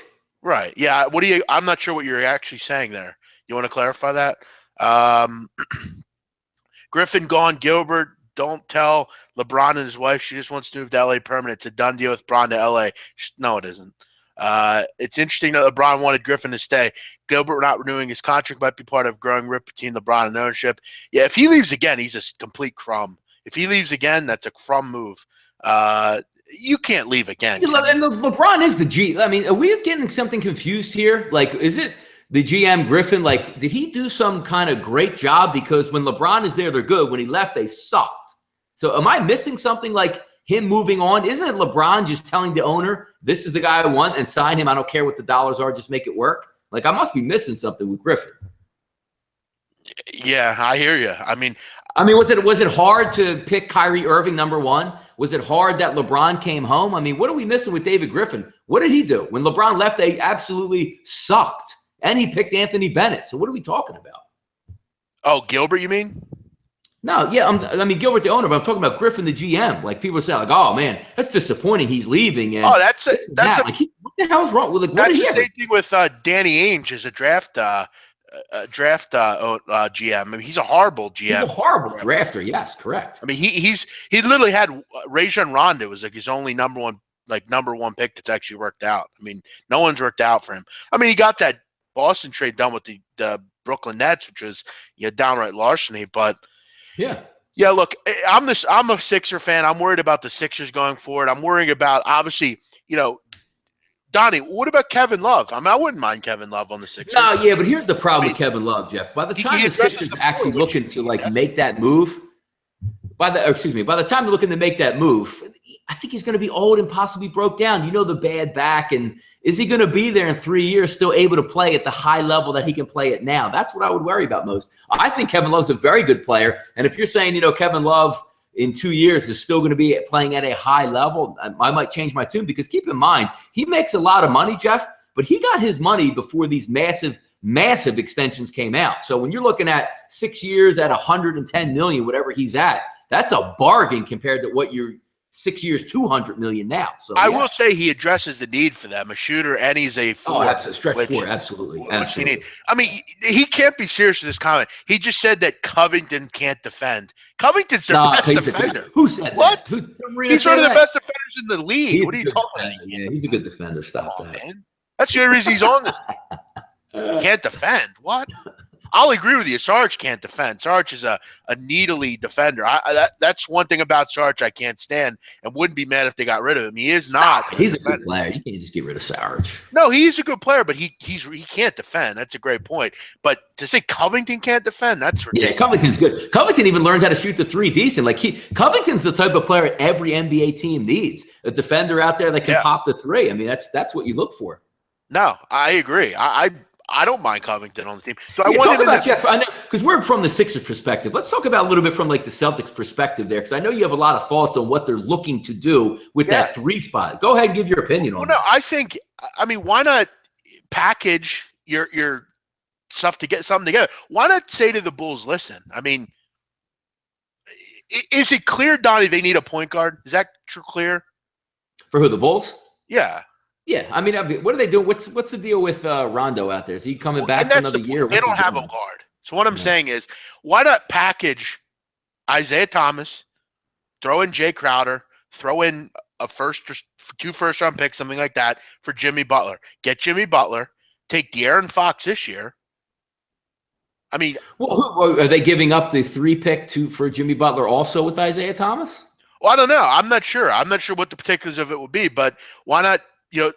Right. Yeah. I'm not sure what you're actually saying there. You want to clarify that? Griffin gone. Gilbert, don't tell LeBron and his wife she just wants to move to LA permanent. It's a done deal with Bron to LA. No, it isn't. It's interesting that LeBron wanted Griffin to stay. Gilbert not renewing his contract might be part of growing rip between LeBron and ownership. Yeah, if he leaves again, he's a complete crumb. If he leaves again, that's a crumb move. You can't leave again. And LeBron is the G. I mean, are we getting something confused here? Like, is it the GM Griffin? Like, did he do some kind of great job? Because when LeBron is there, they're good. When he left, they sucked. So am I missing something like him moving on? Isn't it LeBron just telling the owner, this is the guy I want, and sign him? I don't care what the dollars are. Just make it work. Like, I must be missing something with Griffin. Yeah, I hear you. I mean, was it hard to pick Kyrie Irving number 1? Was it hard that LeBron came home? I mean, what are we missing with David Griffin? What did he do? When LeBron left, they absolutely sucked. And he picked Anthony Bennett. So what are we talking about? Oh, Gilbert, you mean? No, yeah, I mean Gilbert the owner, but I'm talking about Griffin the GM. Like, people say, like, "Oh man, that's disappointing. He's leaving." And that's like, what the hell's wrong with? Like, that's the same thing with Danny Ainge as a draft GM. I mean, he's a horrible GM. He's a horrible drafter. Yes, correct. I mean, he literally had Rajon Rondo was like his only number one pick that's actually worked out. I mean, no one's worked out for him. I mean, he got that Boston trade done with the Brooklyn Nets, which was downright larceny, but. Yeah. Look, I'm a Sixer fan. I'm worried about the Sixers going forward. I'm worrying about, obviously, Donnie. What about Kevin Love? I mean, I wouldn't mind Kevin Love on the Sixers. No, yeah, but here's the problem with Kevin Love, Jeff. By the time the Sixers actually looking to make that move, by the time they're looking to make that move, I think he's going to be old and possibly broke down. You know, the bad back. And is he going to be there in 3 years still able to play at the high level that he can play at now? That's what I would worry about most. I think Kevin Love's a very good player. And if you're saying, you know, Kevin Love in 2 years is still going to be playing at a high level, I might change my tune, because keep in mind, he makes a lot of money, Jeff, but he got his money before these massive extensions came out. So when you're looking at 6 years at 110 million, whatever he's at, that's a bargain compared to what you're 6 years, 200 million now. So I will say he addresses the need for them, a shooter, and he's a four. Oh, stretch four, absolutely. Which you need. I mean, he can't be serious with this comment. He just said that Covington can't defend. Covington's their best defender. Who said what? That? He's one of the best defenders in the league. What are you talking about? Yeah, he's a good defender. Stop that. Man. That's the only reason he's on this. Can't defend. What? I'll agree with you. Sarge can't defend. Sarge is a needly defender. That's one thing about Sarge I can't stand, and wouldn't be mad if they got rid of him. He is not. He's a good player. You can't just get rid of Sarge. No, he's a good player, but he can't defend. That's a great point. But to say Covington can't defend, that's ridiculous. Yeah, Covington's good. Covington even learned how to shoot the three decent. Like Covington's the type of player every NBA team needs. A defender out there that can pop the three. I mean, that's what you look for. No, I agree. I don't mind Covington on the team. So I want to talk about Jeff. I know, because we're from the Sixers perspective. Let's talk about a little bit from like the Celtics perspective there, because I know you have a lot of thoughts on what they're looking to do with that three spot. Go ahead and give your opinion on that. I think, why not package your stuff to get something together? Why not say to the Bulls, listen, is it clear, Donnie, they need a point guard? Is that clear? For who, the Bulls? Yeah. Yeah, what are they doing? What's the deal with Rondo out there? Is he coming back for another year? They don't have a guard. So what I'm saying is, why not package Isaiah Thomas, throw in Jay Crowder, throw in two first-round picks, something like that, for Jimmy Butler. Get Jimmy Butler, take De'Aaron Fox this year. Well, are they giving up the 3 pick for Jimmy Butler also with Isaiah Thomas? Well, I don't know. I'm not sure. I'm not sure what the particulars of it would be, but why not?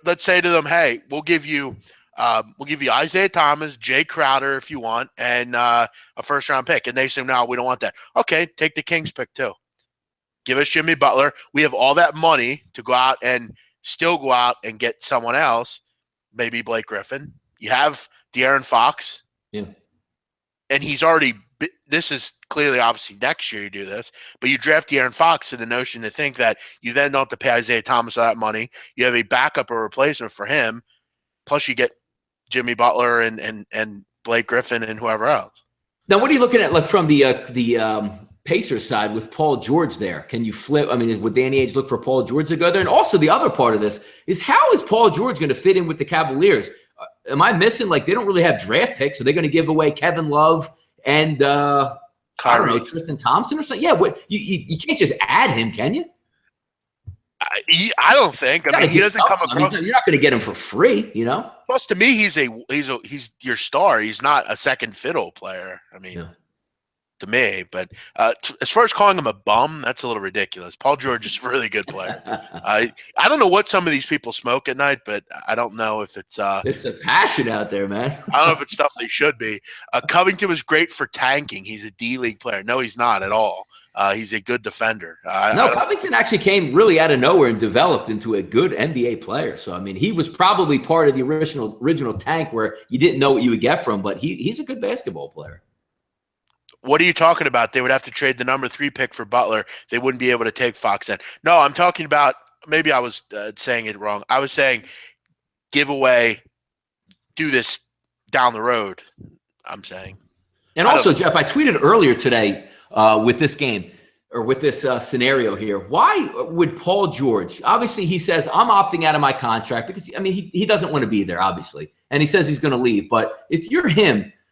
Let's say to them, hey, we'll give you Isaiah Thomas, Jay Crowder if you want, and a first-round pick. And they say, no, we don't want that. Okay, take the Kings pick too. Give us Jimmy Butler. We have all that money to go out and get someone else, maybe Blake Griffin. You have De'Aaron Fox. Yeah. And he's already – this is clearly, obviously, next year you do this. But you draft De'Aaron Fox in the notion to think that you then don't have to pay Isaiah Thomas all that money. You have a backup or replacement for him. Plus you get Jimmy Butler and Blake Griffin and whoever else. Now, what are you looking at from the Pacers side with Paul George there? Can you flip? Would Danny Ainge look for Paul George to go there? And also the other part of this is, how is Paul George going to fit in with the Cavaliers? Am I missing? They don't really have draft picks. Are they going to give away Kevin Love and Tristan Thompson or something? Yeah, you can't just add him, can you? I don't think. He doesn't come across. You're not going to get him for free, Plus, to me, he's your star. He's not a second fiddle player. To me, but as far as calling him a bum, that's a little ridiculous. Paul George is a really good player. I don't know what some of these people smoke at night, but I don't know if it's a passion out there, man. I don't know if it's stuff they should be. Covington was great for tanking. He's a D-League player. No, he's not at all. He's a good defender. Covington actually came really out of nowhere and developed into a good NBA player. So, he was probably part of the original tank where you didn't know what you would get from, but he's a good basketball player. What are you talking about? They would have to trade the number 3 pick for Butler. They wouldn't be able to take Fox in. No, I'm talking about – maybe I was saying it wrong. I was saying give away, do this down the road, I'm saying. And also, Jeff, I tweeted earlier today with this game or with this scenario here, why would Paul George – obviously he says, I'm opting out of my contract because, he doesn't want to be there, obviously. And he says he's going to leave. But if you're him –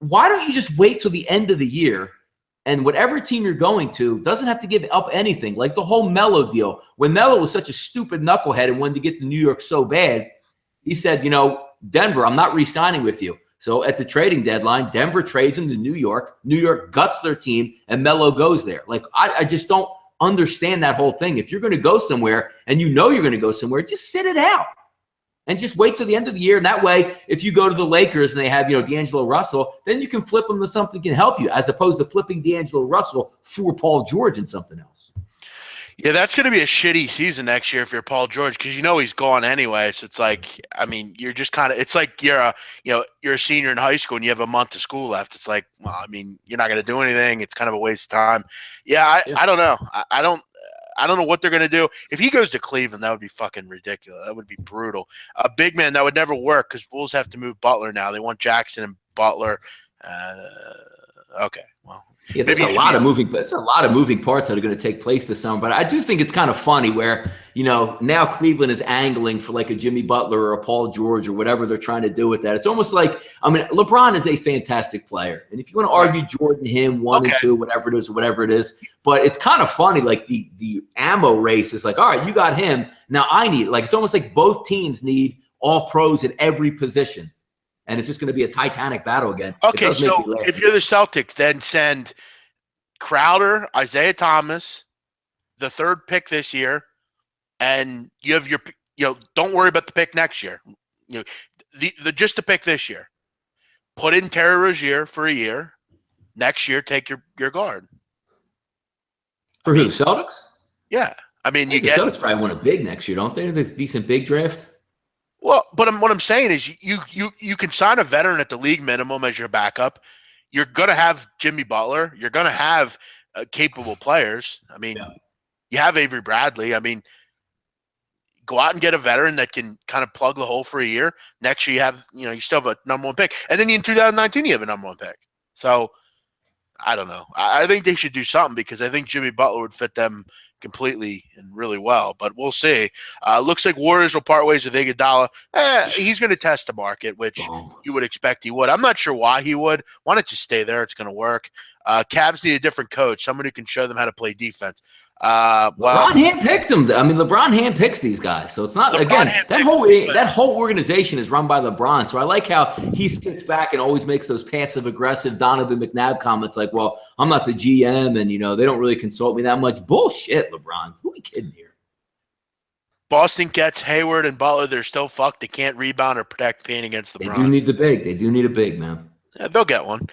why don't you just wait till the end of the year, and whatever team you're going to doesn't have to give up anything? Like the whole Melo deal. When Melo was such a stupid knucklehead and wanted to get to New York so bad, he said, Denver, I'm not re-signing with you. So at the trading deadline, Denver trades him to New York. New York guts their team, and Melo goes there. I just don't understand that whole thing. If you're going to go somewhere and you're going to go somewhere, just sit it out. And just wait till the end of the year. And that way, if you go to the Lakers and they have, D'Angelo Russell, then you can flip them to something that can help you, as opposed to flipping D'Angelo Russell for Paul George and something else. Yeah, that's going to be a shitty season next year if you're Paul George because he's gone anyway. So it's like, I mean, you're just kind of. It's like you're a senior in high school and you have a month of school left. It's like, well, I mean, you're not going to do anything. It's kind of a waste of time. Yeah, Yeah. I don't know. I don't know what they're going to do. If he goes to Cleveland, that would be fucking ridiculous. That would be brutal. A big man, that would never work because Bulls have to move Butler now. They want Jackson and Butler. Okay, well. Yeah, there's a lot of moving parts that are going to take place this summer. But I do think it's kind of funny where, now Cleveland is angling for like a Jimmy Butler or a Paul George or whatever they're trying to do with that. It's almost like, I mean, LeBron is a fantastic player. And if you want to argue Jordan, him, one and two, whatever it is. But it's kind of funny, like the ammo race is like, all right, you got him. Now I need it. Like, it's almost like both teams need all pros at every position. And it's just going to be a titanic battle again. Okay, so if you're the Celtics, then send Crowder, Isaiah Thomas, the third pick this year, and you have your, don't worry about the pick next year. Just the pick this year. Put in Terry Rozier for a year. Next year, take your guard. For who? Celtics? Yeah, I mean, the Celtics probably want a big next year, don't they? There's a decent big draft. Well, but what I'm saying is you can sign a veteran at the league minimum as your backup. You're going to have Jimmy Butler. You're going to have capable players. I mean, you have Avery Bradley. I mean, go out and get a veteran that can kind of plug the hole for a year. Next year you have, you still have a number one pick. And then in 2019 you have a number one pick. So I don't know. I think they should do something because I think Jimmy Butler would fit them completely and really well, but we'll see. Looks like Warriors will part ways with Iguodala. He's going to test the market, which you would expect he would. I'm not sure why he would. Why not just stay there? It's going to work. Cavs need a different coach, someone who can show them how to play defense. LeBron handpicked them. I mean, LeBron handpicks these guys, so it's not that whole organization is run by LeBron. So I like how he sits back and always makes those passive aggressive Donovan McNabb comments, like, "Well, I'm not the GM, and they don't really consult me that much." Bullshit, LeBron. Who are we kidding here? Boston gets Hayward and Butler. They're still fucked. They can't rebound or protect paint against LeBron. They do need the big. They do need a big, man. Yeah, they'll get one.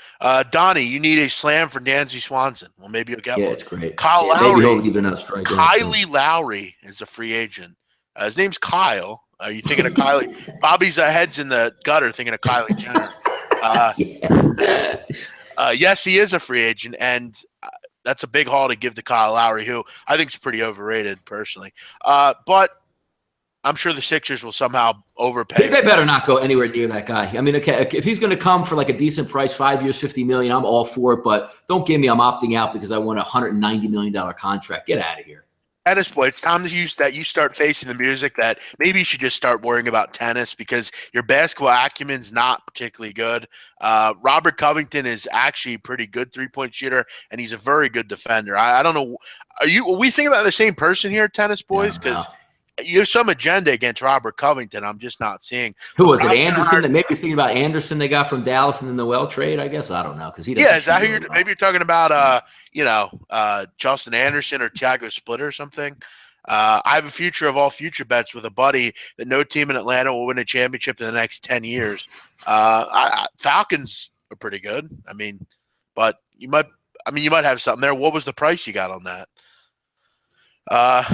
Donnie, you need a slam for Nancy Swanson. Well, maybe you'll get one. Yeah, it's great. Kyle Lowry. Maybe he'll even not strike. Kylie Lowry is a free agent. His name's Kyle. Are you thinking of Kylie? Bobby's head's in the gutter thinking of Kylie Jenner. Yes, he is a free agent, and that's a big haul to give to Kyle Lowry, who I think is pretty overrated personally. But I'm sure the Sixers will somehow overpay. They better not go anywhere near that guy. I mean, okay, if he's going to come for like a decent price, 5 years, $50 million, I'm all for it. But don't give me I'm opting out because I want a $190 million contract. Get out of here. Tennis boy, it's time to use that. You start facing the music that maybe you should just start worrying about tennis because your basketball acumen's not particularly good. Robert Covington is actually a pretty good 3-point shooter, and he's a very good defender. I don't know. Are we thinking about the same person here, tennis boys? Because you have some agenda against Robert Covington. I'm just not seeing. Who was it? Anderson? That maybe he's thinking about Anderson they got from Dallas in the Noel trade. I guess I don't know because he. Yeah, is that who maybe you're talking about? Justin Anderson or Thiago Splitter or something. I have a future of all future bets with a buddy that no team in Atlanta will win a championship in the next 10 years. Falcons are pretty good. I mean, but you might have something there. What was the price you got on that?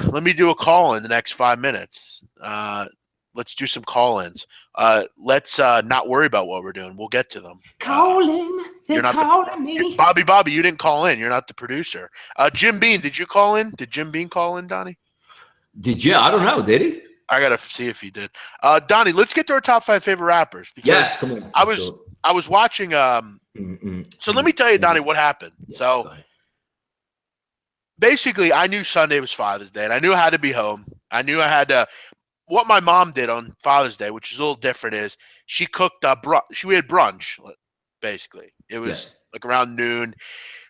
Let me do a call in the next 5 minutes. Let's do some call-ins. Let's not worry about what we're doing. We'll get to them. Calling. They're not calling me. Bobby, you didn't call in. You're not the producer. Jim Bean, did you call in? Did Jim Bean call in, Donnie? Did you? I don't know. Did he? I got to see if he did. Donnie, let's get to our top 5 favorite rappers. Yes, come on. I was watching. So let me tell you, Donnie, what happened. Yeah, so basically, I knew Sunday was Father's Day, and I knew I had to be home. I knew I had to. What my mom did on Father's Day, which is a little different, is she cooked we had brunch, basically. It was like around noon.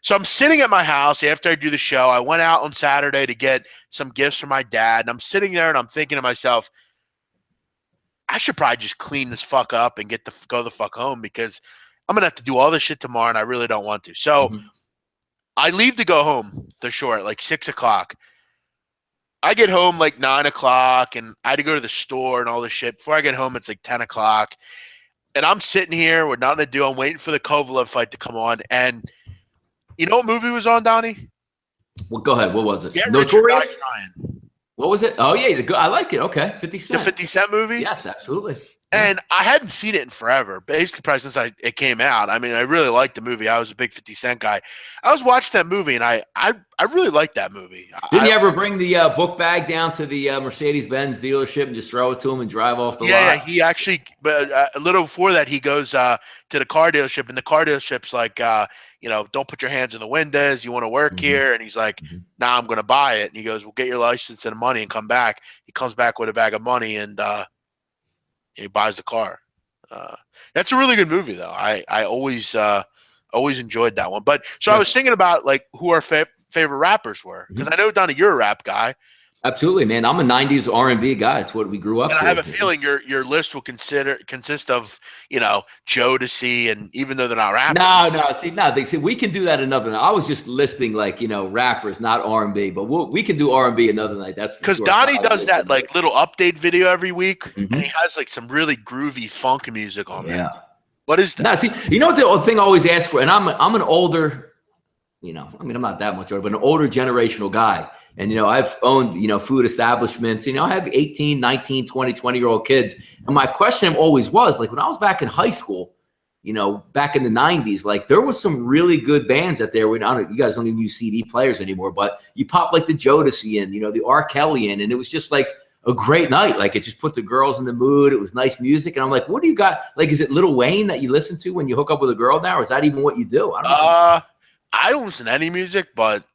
So I'm sitting at my house after I do the show. I went out on Saturday to get some gifts for my dad, and I'm sitting there and I'm thinking to myself, I should probably just clean this fuck up and go the fuck home because I'm gonna have to do all this shit tomorrow, and I really don't want to. So I leave to go home the shore at like 6 o'clock. I get home like 9 o'clock, and I had to go to the store and all this shit. Before I get home, it's like 10 o'clock. And I'm sitting here with nothing to do. I'm waiting for the Kovalev fight to come on. And you know what movie was on, Donnie? Well, go ahead. What was it? Get Rich or Die Notorious? Trying. What was it? Oh, yeah. I like it. Okay. 50 The Cent. 50 Cent movie? Yes, absolutely. And I hadn't seen it in forever, basically probably since it came out. I mean, I really liked the movie. I was a big 50 Cent guy. I was watching that movie, and I really liked that movie. Didn't you ever bring the book bag down to the Mercedes-Benz dealership and just throw it to him and drive off the lot? Yeah, he actually, but a little before that, he goes to the car dealership, and the car dealership's like, don't put your hands in the windows. You want to work here? And he's like, nah, I'm going to buy it. And he goes, well, get your license and money and come back. He comes back with a bag of money, and he buys the car. That's a really good movie, though. I always enjoyed that one. But so I was thinking about like who our favorite rappers were, because I know, Donnie, you're a rap guy. Absolutely, man. I'm a '90s R&B guy. It's what we grew up. And I have a feeling your list will consist of Jodeci, and even though they're not rappers. No. They say we can do that another night. I was just listing like rappers, not R&B, but we can do R&B another night. That's because Donnie does that like little update video every week, and he has like some really groovy funk music on there. Yeah. What is that? Now, see, you know what the thing I always ask for, and I'm an older. I'm not that much older, but an older generational guy. And, I've owned, food establishments, I have 18, 19, 20, 20-year-old kids. And my question always was, like, when I was back in high school, back in the 90s, like, there was some really good bands out there. You guys don't even use CD players anymore, but you pop, like, the Jodeci in, the R. Kelly in, and it was just, like, a great night. Like, it just put the girls in the mood. It was nice music. And I'm like, what do you got? Like, is it Lil Wayne that you listen to when you hook up with a girl now? Or is that even what you do? I don't know. I don't listen to any music, but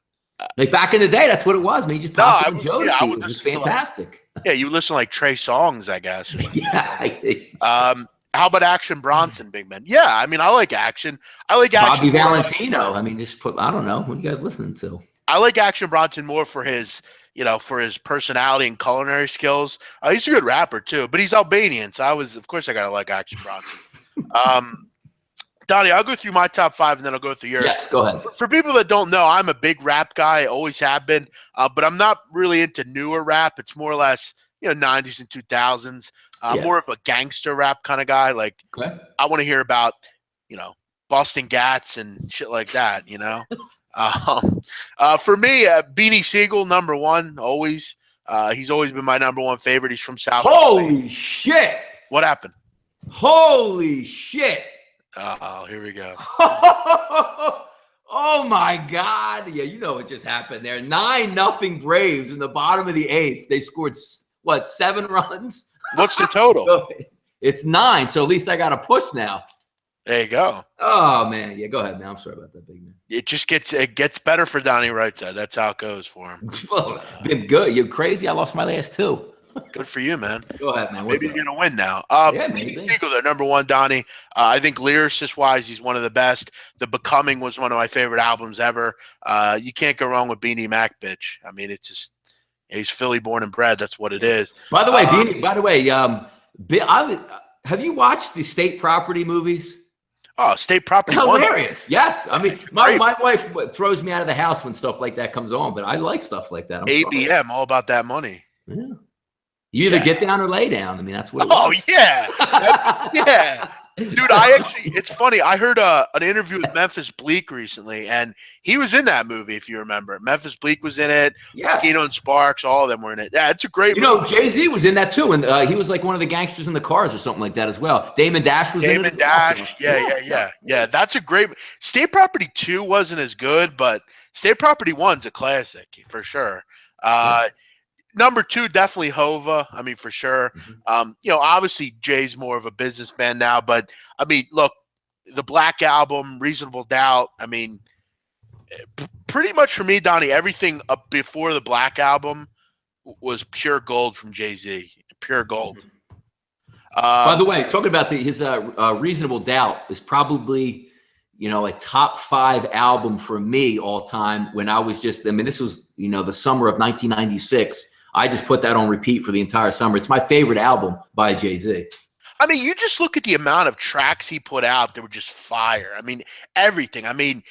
like back in the day, that's what it was. Man, you just popped in Jodeci. It was fantastic. You listen to like Trey Songs, I guess. Or yeah. How about Action Bronson, big man? Yeah, I mean, I like Action. I like Bobby Valentino. I mean, I don't know. What are you guys listening to? I like Action Bronson more for his, for his personality and culinary skills. He's a good rapper too, but he's Albanian, so of course, I gotta like Action Bronson. Donnie, I'll go through my top 5 and then I'll go through yours. Yes, go ahead. For people that don't know, I'm a big rap guy, always have been, but I'm not really into newer rap. It's more or less, 90s and 2000s. More of a gangster rap kind of guy. Like, I want to hear about, busting gats and shit like that, For me, Beanie Siegel, number 1, always. He's always been my number 1 favorite. He's from South. Holy shit! What happened? Holy shit! Oh, here we go. Oh my God! Yeah, you know what just happened there. 9-0 Braves in the bottom of the 8th. They scored 7 runs? What's the total? It's 9. So at least I got a push now. There you go. Oh man, yeah. Go ahead, man. I'm sorry about that, big man. It gets better for Donnie Rightside. That's how it goes for him. Been good. You're crazy. I lost my last 2. Good for you, man. Go ahead, man. Maybe you're going to win now. Yeah, maybe. Siegel, they're number 1, Donnie. I think lyricist-wise, he's one of the best. The Becoming was one of my favorite albums ever. You can't go wrong with Beanie Mac, bitch. I mean, it's just he's Philly born and bred. That's what it is. By the way, have you watched the State Property movies? Oh, State Property. Hilarious. Yes. I mean, my wife throws me out of the house when stuff like that comes on, but I like stuff like that. ABM, all about that money. Yeah. You either get down or lay down. I mean, that's what it was. Was. Yeah. Yeah. Dude, it's funny. I heard an interview with Memphis Bleak recently, and he was in that movie, if you remember. Memphis Bleak was in it. Yeah. Keno and Sparks, all of them were in it. Yeah, it's a great movie. Jay-Z was in that too, and he was like one of the gangsters in the cars or something like that as well. Damon Dash was in it. Damon Dash. Yeah. That's a great – State Property 2 wasn't as good, but State Property 1's a classic for sure. Number 2, definitely Hova. I mean, for sure. Obviously Jay's more of a businessman now, but I mean, look, the Black Album, Reasonable Doubt. I mean, pretty much for me, Donnie, everything up before the Black Album was pure gold from Jay-Z. Pure gold. By the way, talking about his Reasonable Doubt is probably, a top 5 album for me all time. When I was this was, the summer of 1996. I just put that on repeat for the entire summer. It's my favorite album by Jay-Z. I mean, you just look at the amount of tracks he put out that were just fire. I mean, everything. I mean,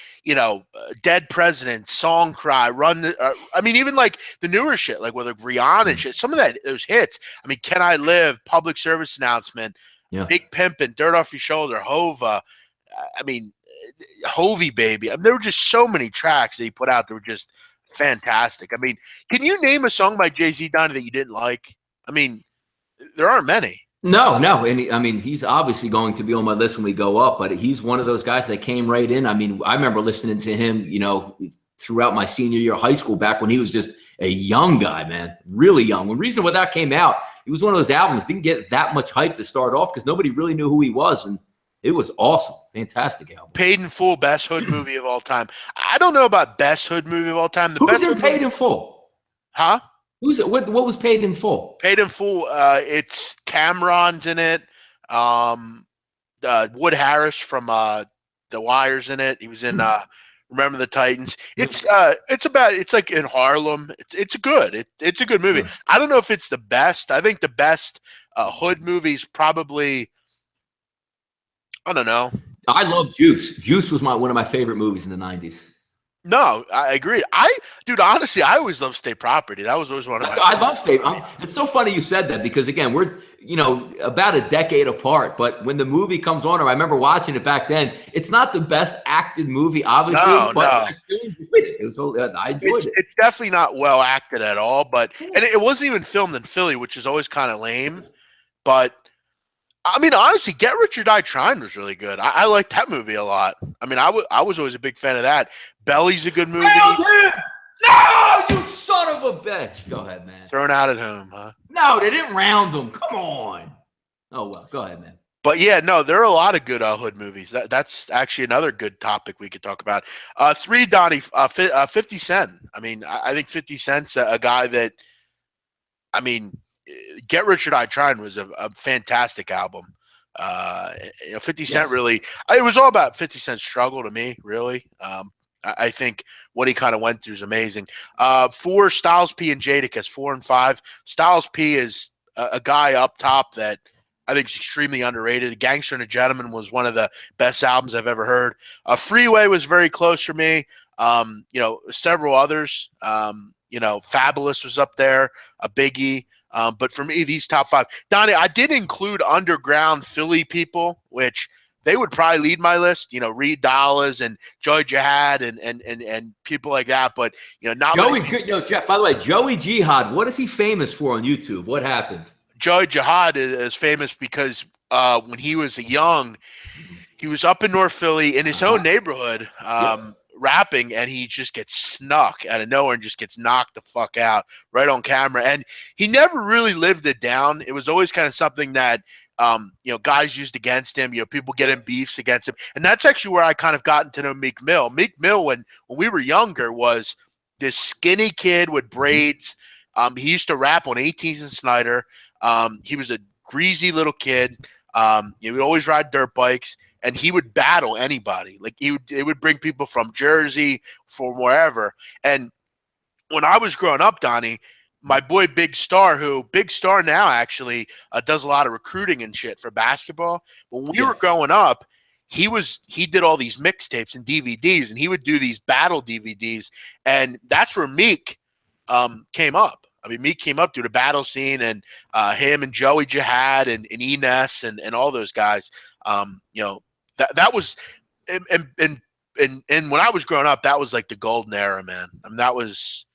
Dead President, Song Cry, even like the newer shit, like whether Rihanna and shit, some of those hits. I mean, Can I Live, Public Service Announcement, Big Pimpin', Dirt Off Your Shoulder, Hova. I mean, Hovey Baby. I mean, there were just so many tracks that he put out that were just fantastic. I mean, can you name a song by Jay-Z, Donnie, that you didn't like? I mean, there aren't many. No, no, and I mean, he's obviously going to be on my list when we go up, but he's one of those guys that came right in. I mean, I remember listening to him, throughout my senior year of high school, back when he was just a young guy, man, really young. When Reason Without came out, it was one of those albums didn't get that much hype to start off because nobody really knew who he was, and it was awesome, fantastic album. Paid in Full, best hood movie of all time. I don't know about best hood movie of all time. Who's in Paid in Full? Huh? What was Paid in Full? Paid in Full. It's Cameron's in it. Wood Harris from The Wire's in it. He was in Remember the Titans. It's like in Harlem. It's a good movie. I don't know if it's the best. I think the best hood movie is probably, I don't know. I love Juice. Juice was one of my favorite movies in the 90s. No, I agree. Dude, honestly, I always loved State Property. That was always one of my. I love State. It's so funny you said that because again, we're about a decade apart. But when the movie comes on, or I remember watching it back then, it's not the best acted movie, obviously. But I still enjoyed it. I enjoyed it. It's definitely not well acted at all. But and it wasn't even filmed in Philly, which is always kind of lame. But I mean, honestly, Get Rich or Die Trying was really good. I liked that movie a lot. I mean, I was always a big fan of that. Belly's a good movie. No, you son of a bitch. Go ahead, man. Thrown out at home, huh? No, they didn't round him. Come on. Oh, well, go ahead, man. But yeah, no, there are a lot of good hood movies. That's actually another good topic we could talk about. 3, Donnie, 50 Cent. I mean, I think 50 Cent's a guy that, I mean, Get Rich or Die Trying was a fantastic album. 50 Cent really, it was all about 50 Cent's struggle to me, really. I think what he kind of went through is amazing. 4, Styles P and Jadakiss, 4 and 5. Styles P is a guy up top that I think is extremely underrated. Gangster and a Gentleman was one of the best albums I've ever heard. Freeway was very close for me. Several others. Fabulous was up there. A Biggie. But for me, these top 5. Donnie, I did include underground Philly people, which they would probably lead my list. Reed Dollaz and Joey Jihad and people like that. But not Joey. Jeff. By the way, Joey Jihad. What is he famous for on YouTube? What happened? Joey Jihad is famous because when he was young, he was up in North Philly in his own neighborhood. Rapping, and he just gets snuck out of nowhere and just gets knocked the fuck out right on camera. And he never really lived it down. It was always kind of something that guys used against him. People getting beefs against him, and that's actually where I kind of gotten to know Meek Mill. Meek Mill, when we were younger, was this skinny kid with braids. He used to rap on 18th and Snyder. He was a greasy little kid. He would always ride dirt bikes. And he would battle anybody. Like it would bring people from Jersey, from wherever. And when I was growing up, Donnie, my boy Big Star now actually does a lot of recruiting and shit for basketball. But when we were growing up, he did all these mixtapes and DVDs, and he would do these battle DVDs, and that's where Meek came up. I mean, Meek came up through the battle scene, and him and Joey Jihad and Enes and all those guys. That was, and when I was growing up, that was like the golden era, man. I mean, that was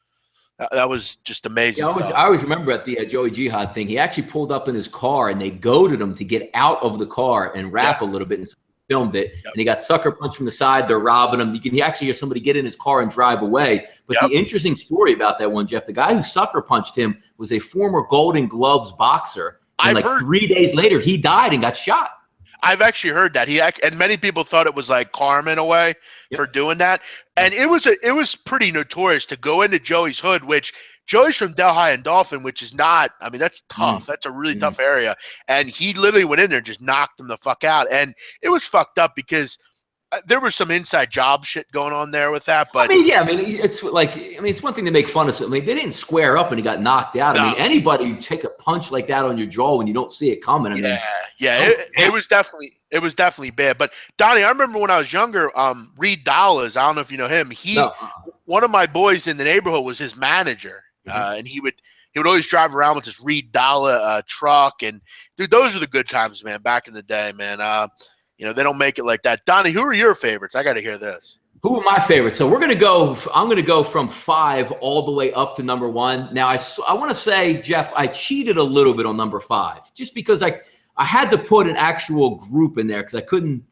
just amazing. I always remember at the Joey Jihad thing, he actually pulled up in his car and they goaded him to get out of the car and rap a little bit and filmed it. And he got sucker punched from the side. They're robbing him. You can actually hear somebody get in his car and drive away. But the interesting story about that one, Jeff, the guy who sucker punched him was a former Golden Gloves boxer. And 3 days later, he died and got shot. I've actually heard that and many people thought it was like karma in a way for doing that. And it was pretty notorious to go into Joey's hood, which Joey's from Delhi and Dolphin, which is not, I mean, that's tough. That's a really tough area. And he literally went in there and just knocked them the fuck out. And it was fucked up because there was some inside job shit going on there with that. But it's one thing to make fun of something. I mean, they didn't square up and he got knocked out. No. I mean, anybody who take a punch like that on your jaw when you don't see it coming. It was definitely bad. But Donnie, I remember when I was younger, Reed Dollaz, I don't know if you know him. One of my boys in the neighborhood was his manager, and he would always drive around with this Reed Dollaz truck. And dude, those are the good times, man. Back in the day, man. They don't make it like that. Donnie, who are your favorites? I got to hear this. Who are my favorites? So I'm going to go from 5 all the way up to number 1. Now, I want to say, Jeff, I cheated a little bit on number 5 just because I had to put an actual group in there because I couldn't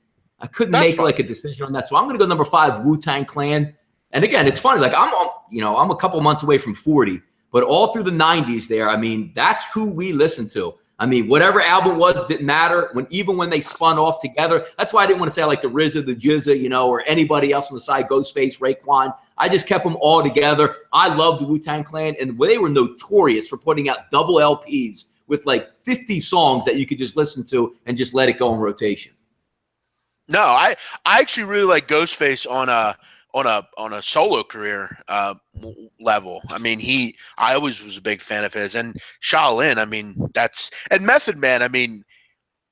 make like a decision on that. So I'm going to go number 5, Wu-Tang Clan. And again, it's funny. Like I'm a couple months away from 40, but all through the 90s there, I mean, that's who we listened to. I mean, whatever album was didn't matter. Even when they spun off together, that's why I didn't want to say like the RZA, the Jizza, or anybody else on the side, Ghostface, Raekwon. I just kept them all together. I loved the Wu-Tang Clan, and they were notorious for putting out double LPs with like 50 songs that you could just listen to and just let it go in rotation. No, I actually really like Ghostface on a solo career level. I mean, I always was a big fan of his, and Shaolin. I mean, and Method Man. I mean,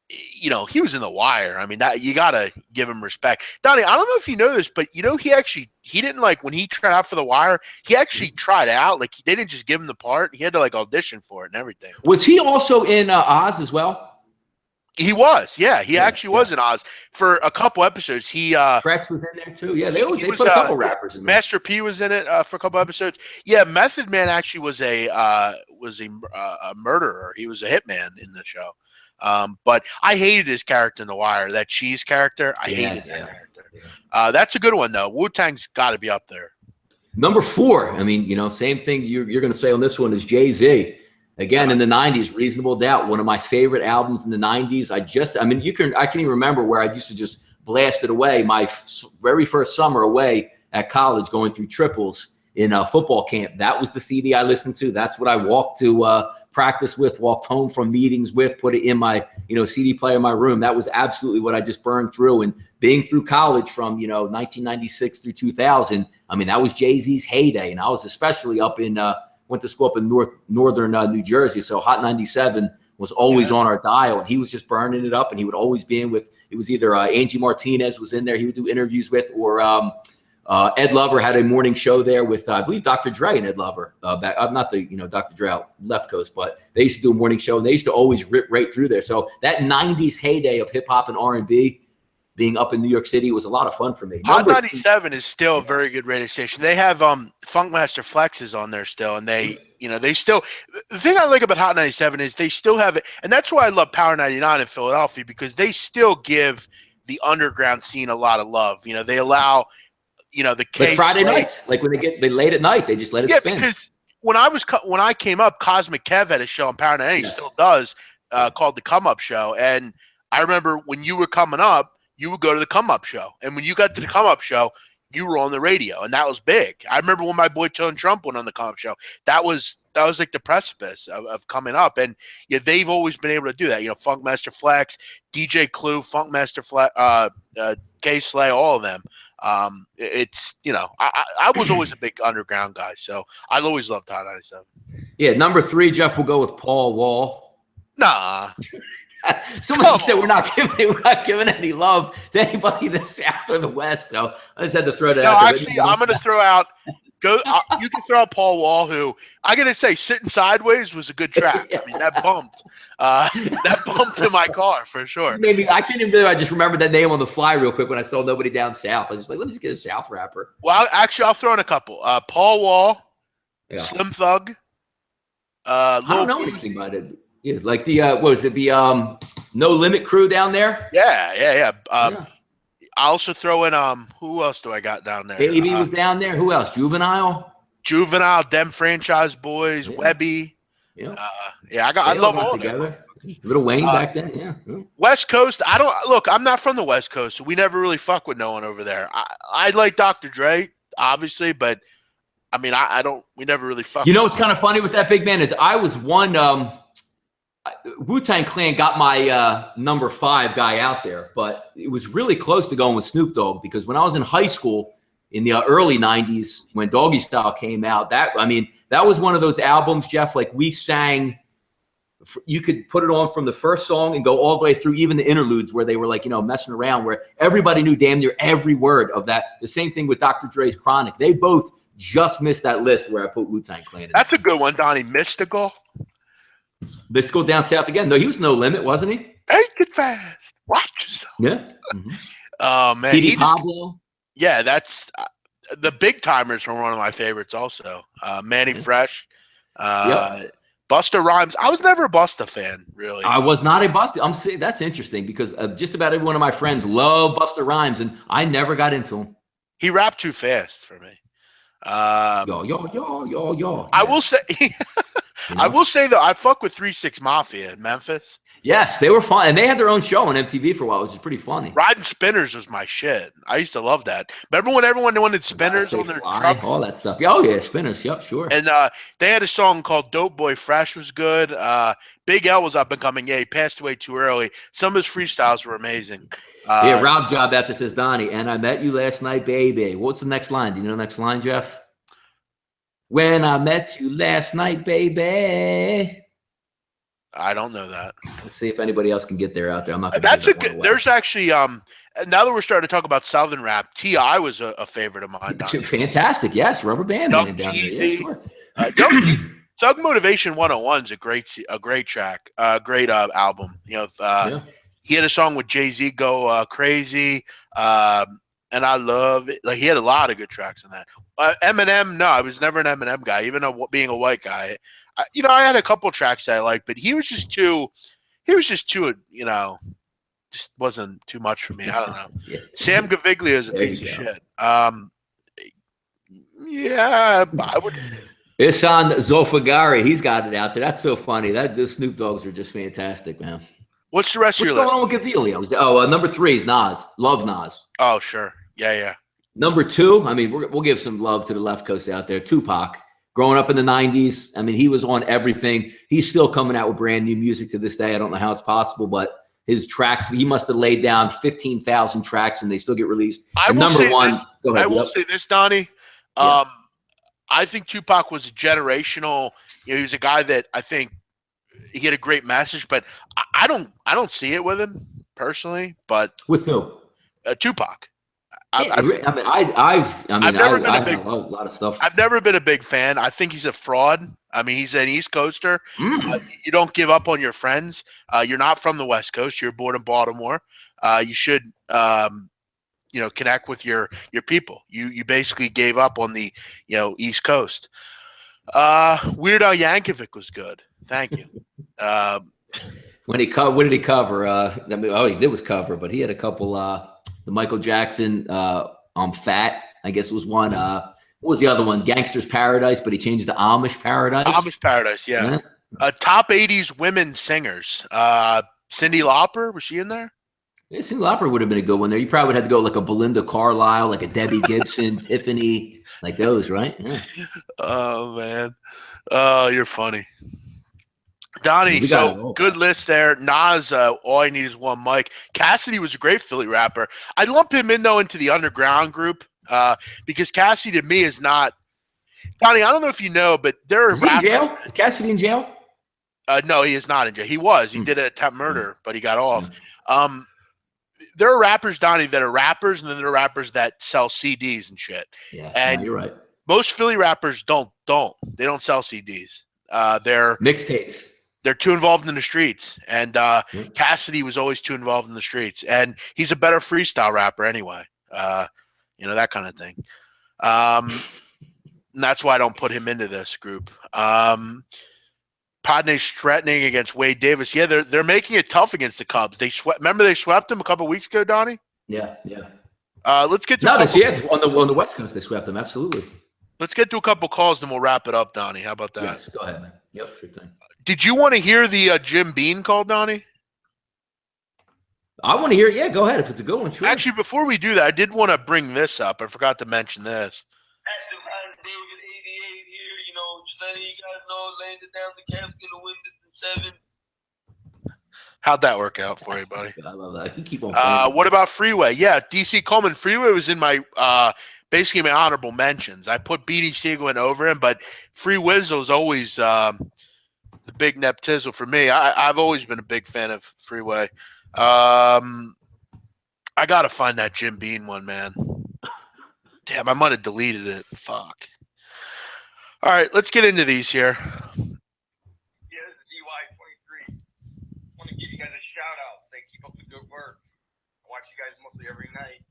he was in The Wire. I mean, that you gotta give him respect. Donnie, I don't know if you know this, but he didn't like when he tried out for The Wire. He actually tried out. Like they didn't just give him the part. He had to like audition for it and everything. Was he also in Oz as well? He was, yeah. He actually was in Oz for a couple episodes. Stretch was in there too. Yeah, they put a couple rappers in there. Master P was in it for a couple episodes. Yeah, Method Man actually was a murderer. He was a hitman in the show. But I hated his character in The Wire. That Cheese character, I hated that character. Yeah. That's a good one though. Wu-Tang's got to be up there. Number 4. I mean, same thing you're going to say on this one is Jay-Z. Again, in the 90s, Reasonable Doubt, one of my favorite albums in the 90s. I can even remember where I used to just blast it away. My very first summer away at college going through triples in a football camp. That was the CD I listened to. That's what I walked to practice with, walked home from meetings with, put it in my, CD player in my room. That was absolutely what I just burned through. And being through college from, 1996 through 2000, I mean, that was Jay-Z's heyday. And I was especially up in went to school up in northern New Jersey. So Hot 97 was always on our dial, and he was just burning it up. And he would always be in with, it was either Angie Martinez was in there he would do interviews with, or Ed Lover had a morning show there with, I believe, Dr. Dre and Ed Lover. Not the, Dr. Dre out left coast, but they used to do a morning show, and they used to always rip right through there. So that 90s heyday of hip hop and R&B being up in New York City was a lot of fun for me. Hot 97 is still a very good radio station. They have Funkmaster Flexes on there still, and they still. The thing I like about Hot 97 is they still have it, and that's why I love Power 99 in Philadelphia, because they still give the underground scene a lot of love. They allow, the like Friday nights, like when they late at night, they just let it spin. Because when I came up, Cosmic Kev had a show on Power 99, he still does, called the Come Up Show, and I remember when you were coming up, you would go to the Come Up Show. And when you got to the Come Up Show, you were on the radio, and that was big. I remember when my boy Tone Trump went on the Come Up Show. That was like the precipice of coming up. And they've always been able to do that. Funkmaster Flex, DJ Clue, Funkmaster Flex, K Slay, all of them. It's, I was always a big underground guy, so I always loved Hot 97. Yeah, number 3, Jeff, will go with Paul Wall. Nah. Someone said we're not giving any love to anybody in the South or the West, so I just had to throw that out. No, actually, I'm going to throw out. You can throw out Paul Wall, who I got to say, Sitting Sideways was a good track. I mean, that bumped in my car for sure. Maybe I can't even believe I just remembered that name on the fly real quick when I saw nobody down south. I was just like, let me just get a South rapper. Well, I'll throw in a couple. Paul Wall, Slim Thug. I don't know anything about it. Yeah, like the what was it? The No Limit crew down there. Yeah. I also throw in who else do I got down there? Baby was down there. Who else? Juvenile, Dem Franchise Boys, Webby. Yeah, I love all together. Little Wayne back then. Yeah. West Coast. I'm not from the West Coast, so we never really fuck with no one over there. I like Dr. Dre, obviously, but I mean, we never really fuck. What's kind of funny with that, big man, is I was one. Wu-Tang Clan got my number 5 guy out there, but it was really close to going with Snoop Dogg, because when I was in high school in the early 90s, when Doggy Style came out, that was one of those albums, Jeff, like we sang, you could put it on from the first song and go all the way through even the interludes where they were like, messing around, where everybody knew damn near every word of that. The same thing with Dr. Dre's Chronic. They both just missed that list where I put Wu-Tang Clan in. That's a good one, Donnie. Mystical. Mystical down south again. No, he was No Limit, wasn't he? Take it fast. Watch yourself. Yeah. Mm-hmm. Oh man, Pablo. Yeah, that's the big timers were one of my favorites also. Manny Fresh, uh, Yep. Busta Rhymes. I was never a Busta fan, really. I was not a Busta. I'm saying that's interesting because just about every one of my friends love Busta Rhymes, and I never got into him. He rapped too fast for me. Yo, yo, yo, yo, yo. I Yeah. will say, You I know? will say though, I fuck with 3 6 Mafia in Memphis. Yes, they were fun, and they had their own show on MTV for a while, which is pretty funny. Riding spinners was my shit. I used to love that. Remember when everyone wanted spinners They on their fly, trucks? all that stuff. Yeah, oh yeah, spinners. Yep, sure. And they had a song called "Dope Boy Fresh" was good. Big L was up and coming. Yeah, he passed away too early. Some of his freestyles were amazing. Yeah, Rob Job after says Donnie, and I met you last night, baby. What's the next line? Do you know the next line, Jeff? When I met you last night, baby. I don't know that. Let's see if anybody else can get there out there. I'm not. That's a good. There's actually now that we're starting to talk about Southern rap, T.I. was a favorite of mine. Fantastic, yes, Rubber Band Man down there. Yeah, sure. Thug Motivation 101 is a great track, great album. You know, he had a song with Jay-Z, Go Crazy, and I love it. Like he had a lot of good tracks on that. Eminem, no, I was never an Eminem guy, even though being a white guy. I had a couple tracks that I liked, but he was just too, just wasn't too much for me. I don't know. Yeah. Sam Gaviglia is a piece of shit. Yeah, I would. Ihsan Zolfagari, he's got it out there. That's so funny. Those Snoop Dogs are just fantastic, man. What's the rest of your list? What's going on with Gaviglio? Oh, number 3 is Nas. Love Nas. Oh, sure. Yeah. Number 2, I mean, we'll give some love to the left coast out there. Tupac. Growing up in the 90s, I mean, he was on everything. He's still coming out with brand new music to this day. I don't know how it's possible, but his tracks, he must have laid down 15,000 tracks and they still get released. I will say this, Donnie. Yeah. I think Tupac was a generational, he was a guy that I think he had a great message, but I don't see it with him personally, but with who? Tupac. I've never been a lot of stuff. I've never been a big fan. I think he's a fraud. I mean, he's an East Coaster. You don't give up on your friends. You're not from the West Coast. You're born in Baltimore. You should, connect with your people. You basically gave up on the, East Coast. Weird Al Yankovic was good. Thank you. What did he cover? He did was cover, but he had a couple. The Michael Jackson, I'm Fat, I guess was one. What was the other one? Gangster's Paradise, but he changed to Amish Paradise. Amish Paradise, yeah. Top 80s women singers. Cyndi Lauper, was she in there? Yeah, Cyndi Lauper would have been a good one there. You probably would have to go like a Belinda Carlisle, like a Debbie Gibson, Tiffany, like those, right? Yeah. Oh, man. Oh, you're funny. Donnie, so good list there. Nas, all I need is one mic. Cassidy was a great Philly rapper. I'd lump him in, though, into the underground group because Cassidy, to me, is not – Donnie, I don't know if you know, but there are rappers – in jail? Cassidy in jail? No, he is not in jail. He was. He did an attempt murder, but he got off. There are rappers, Donnie, that are rappers, and then there are rappers that sell CDs and shit. Yeah, and you're right. Most Philly rappers don't. They don't sell CDs. They're mixtapes. They're too involved in the streets, and Cassidy was always too involved in the streets, and he's a better freestyle rapper anyway. That kind of thing. And that's why I don't put him into this group. Padres threatening against Wade Davis. Yeah, they're making it tough against the Cubs. Remember they swept them a couple weeks ago, Donnie? Yeah. Let's get to on the West Coast they swept them, absolutely. Let's get to a couple calls, then we'll wrap it up, Donnie. How about that? Yes, go ahead, man. Yep, sure thing. Did you want to hear the Jim Beam call, Donnie? I want to hear it. Yeah, go ahead. If it's a good one, sure. Actually, before we do that, I did want to bring this up. I forgot to mention this. David 88 here, just letting you guys know, laying it down the casket to win this in 7. How'd that work out for you, buddy? I love that. You keep on playing. What about Freeway? Yeah, DC Coleman. Freeway was in my basically my honorable mentions. I put BD Siegel in over him, but Free Wizzle's always the big neptizzle for me. I've always been a big fan of Freeway. I gotta find that Jim Beam one, man. Damn, I might have deleted it. Fuck. All right, let's get into these here. Yeah, this is DY23. Want to give you guys a shout out. Say keep up the good work. I watch you guys mostly every night.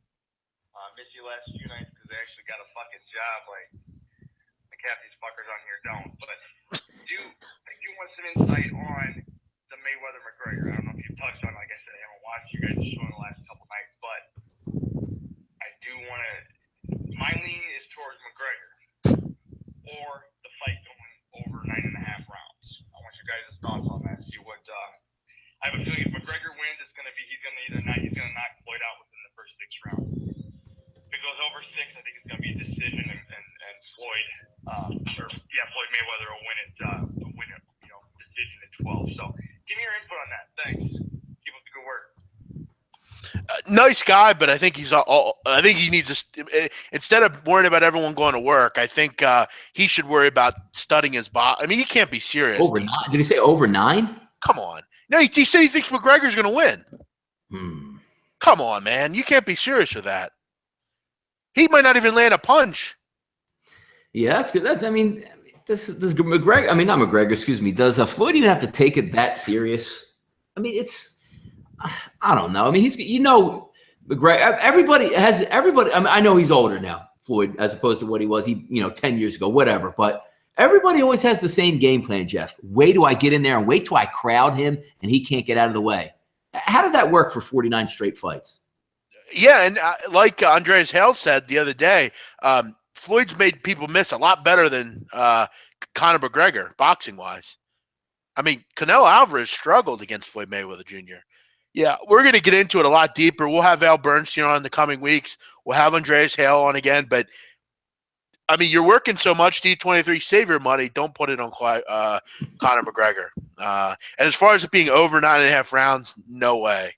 Miss you you last few nights because they actually got a fucking job. Like half these fuckers on here don't. But I do want some insight on the Mayweather McGregor. I don't know if you've touched on it. Like I said, I haven't watched you guys' show in the last couple nights, but I do want to. My lean is towards McGregor or the fight going over 9.5 rounds. I want your guys' thoughts on that. See what. I have a feeling if McGregor wins, he's gonna knock Floyd out within the first 6 rounds. If it goes over 6, I think it's gonna be a decision, and Floyd, Floyd Mayweather will win it. Decision at 12. So give me your input on that. Thanks. Keep up the good work. Nice guy, but I think I think he needs to instead of worrying about everyone going to work. I think he should worry about studying his body. I mean, he can't be serious. Over 9? Did he say over 9? Come on. No, he said he thinks McGregor's going to win. Come on, man. You can't be serious with that. He might not even land a punch. Yeah, that's good. This McGregor. I mean, not McGregor. Excuse me. Does Floyd even have to take it that serious? I mean, it's. I don't know. I mean, McGregor. Everybody. I mean, I know he's older now, Floyd, as opposed to what he was. 10 years ago, whatever. But everybody always has the same game plan, Jeff. Wait till I get in there and wait till I crowd him and he can't get out of the way. How did that work for 49 straight fights? Yeah, and like Andreas Hale said the other day, Floyd's made people miss a lot better than Conor McGregor, boxing-wise. I mean, Canelo Alvarez struggled against Floyd Mayweather Jr. Yeah, we're going to get into it a lot deeper. We'll have Al Bernstein on in the coming weeks. We'll have Andreas Hale on again. But, I mean, you're working so much, D23, save your money. Don't put it on Conor McGregor. And as far as it being over 9.5 rounds, no way.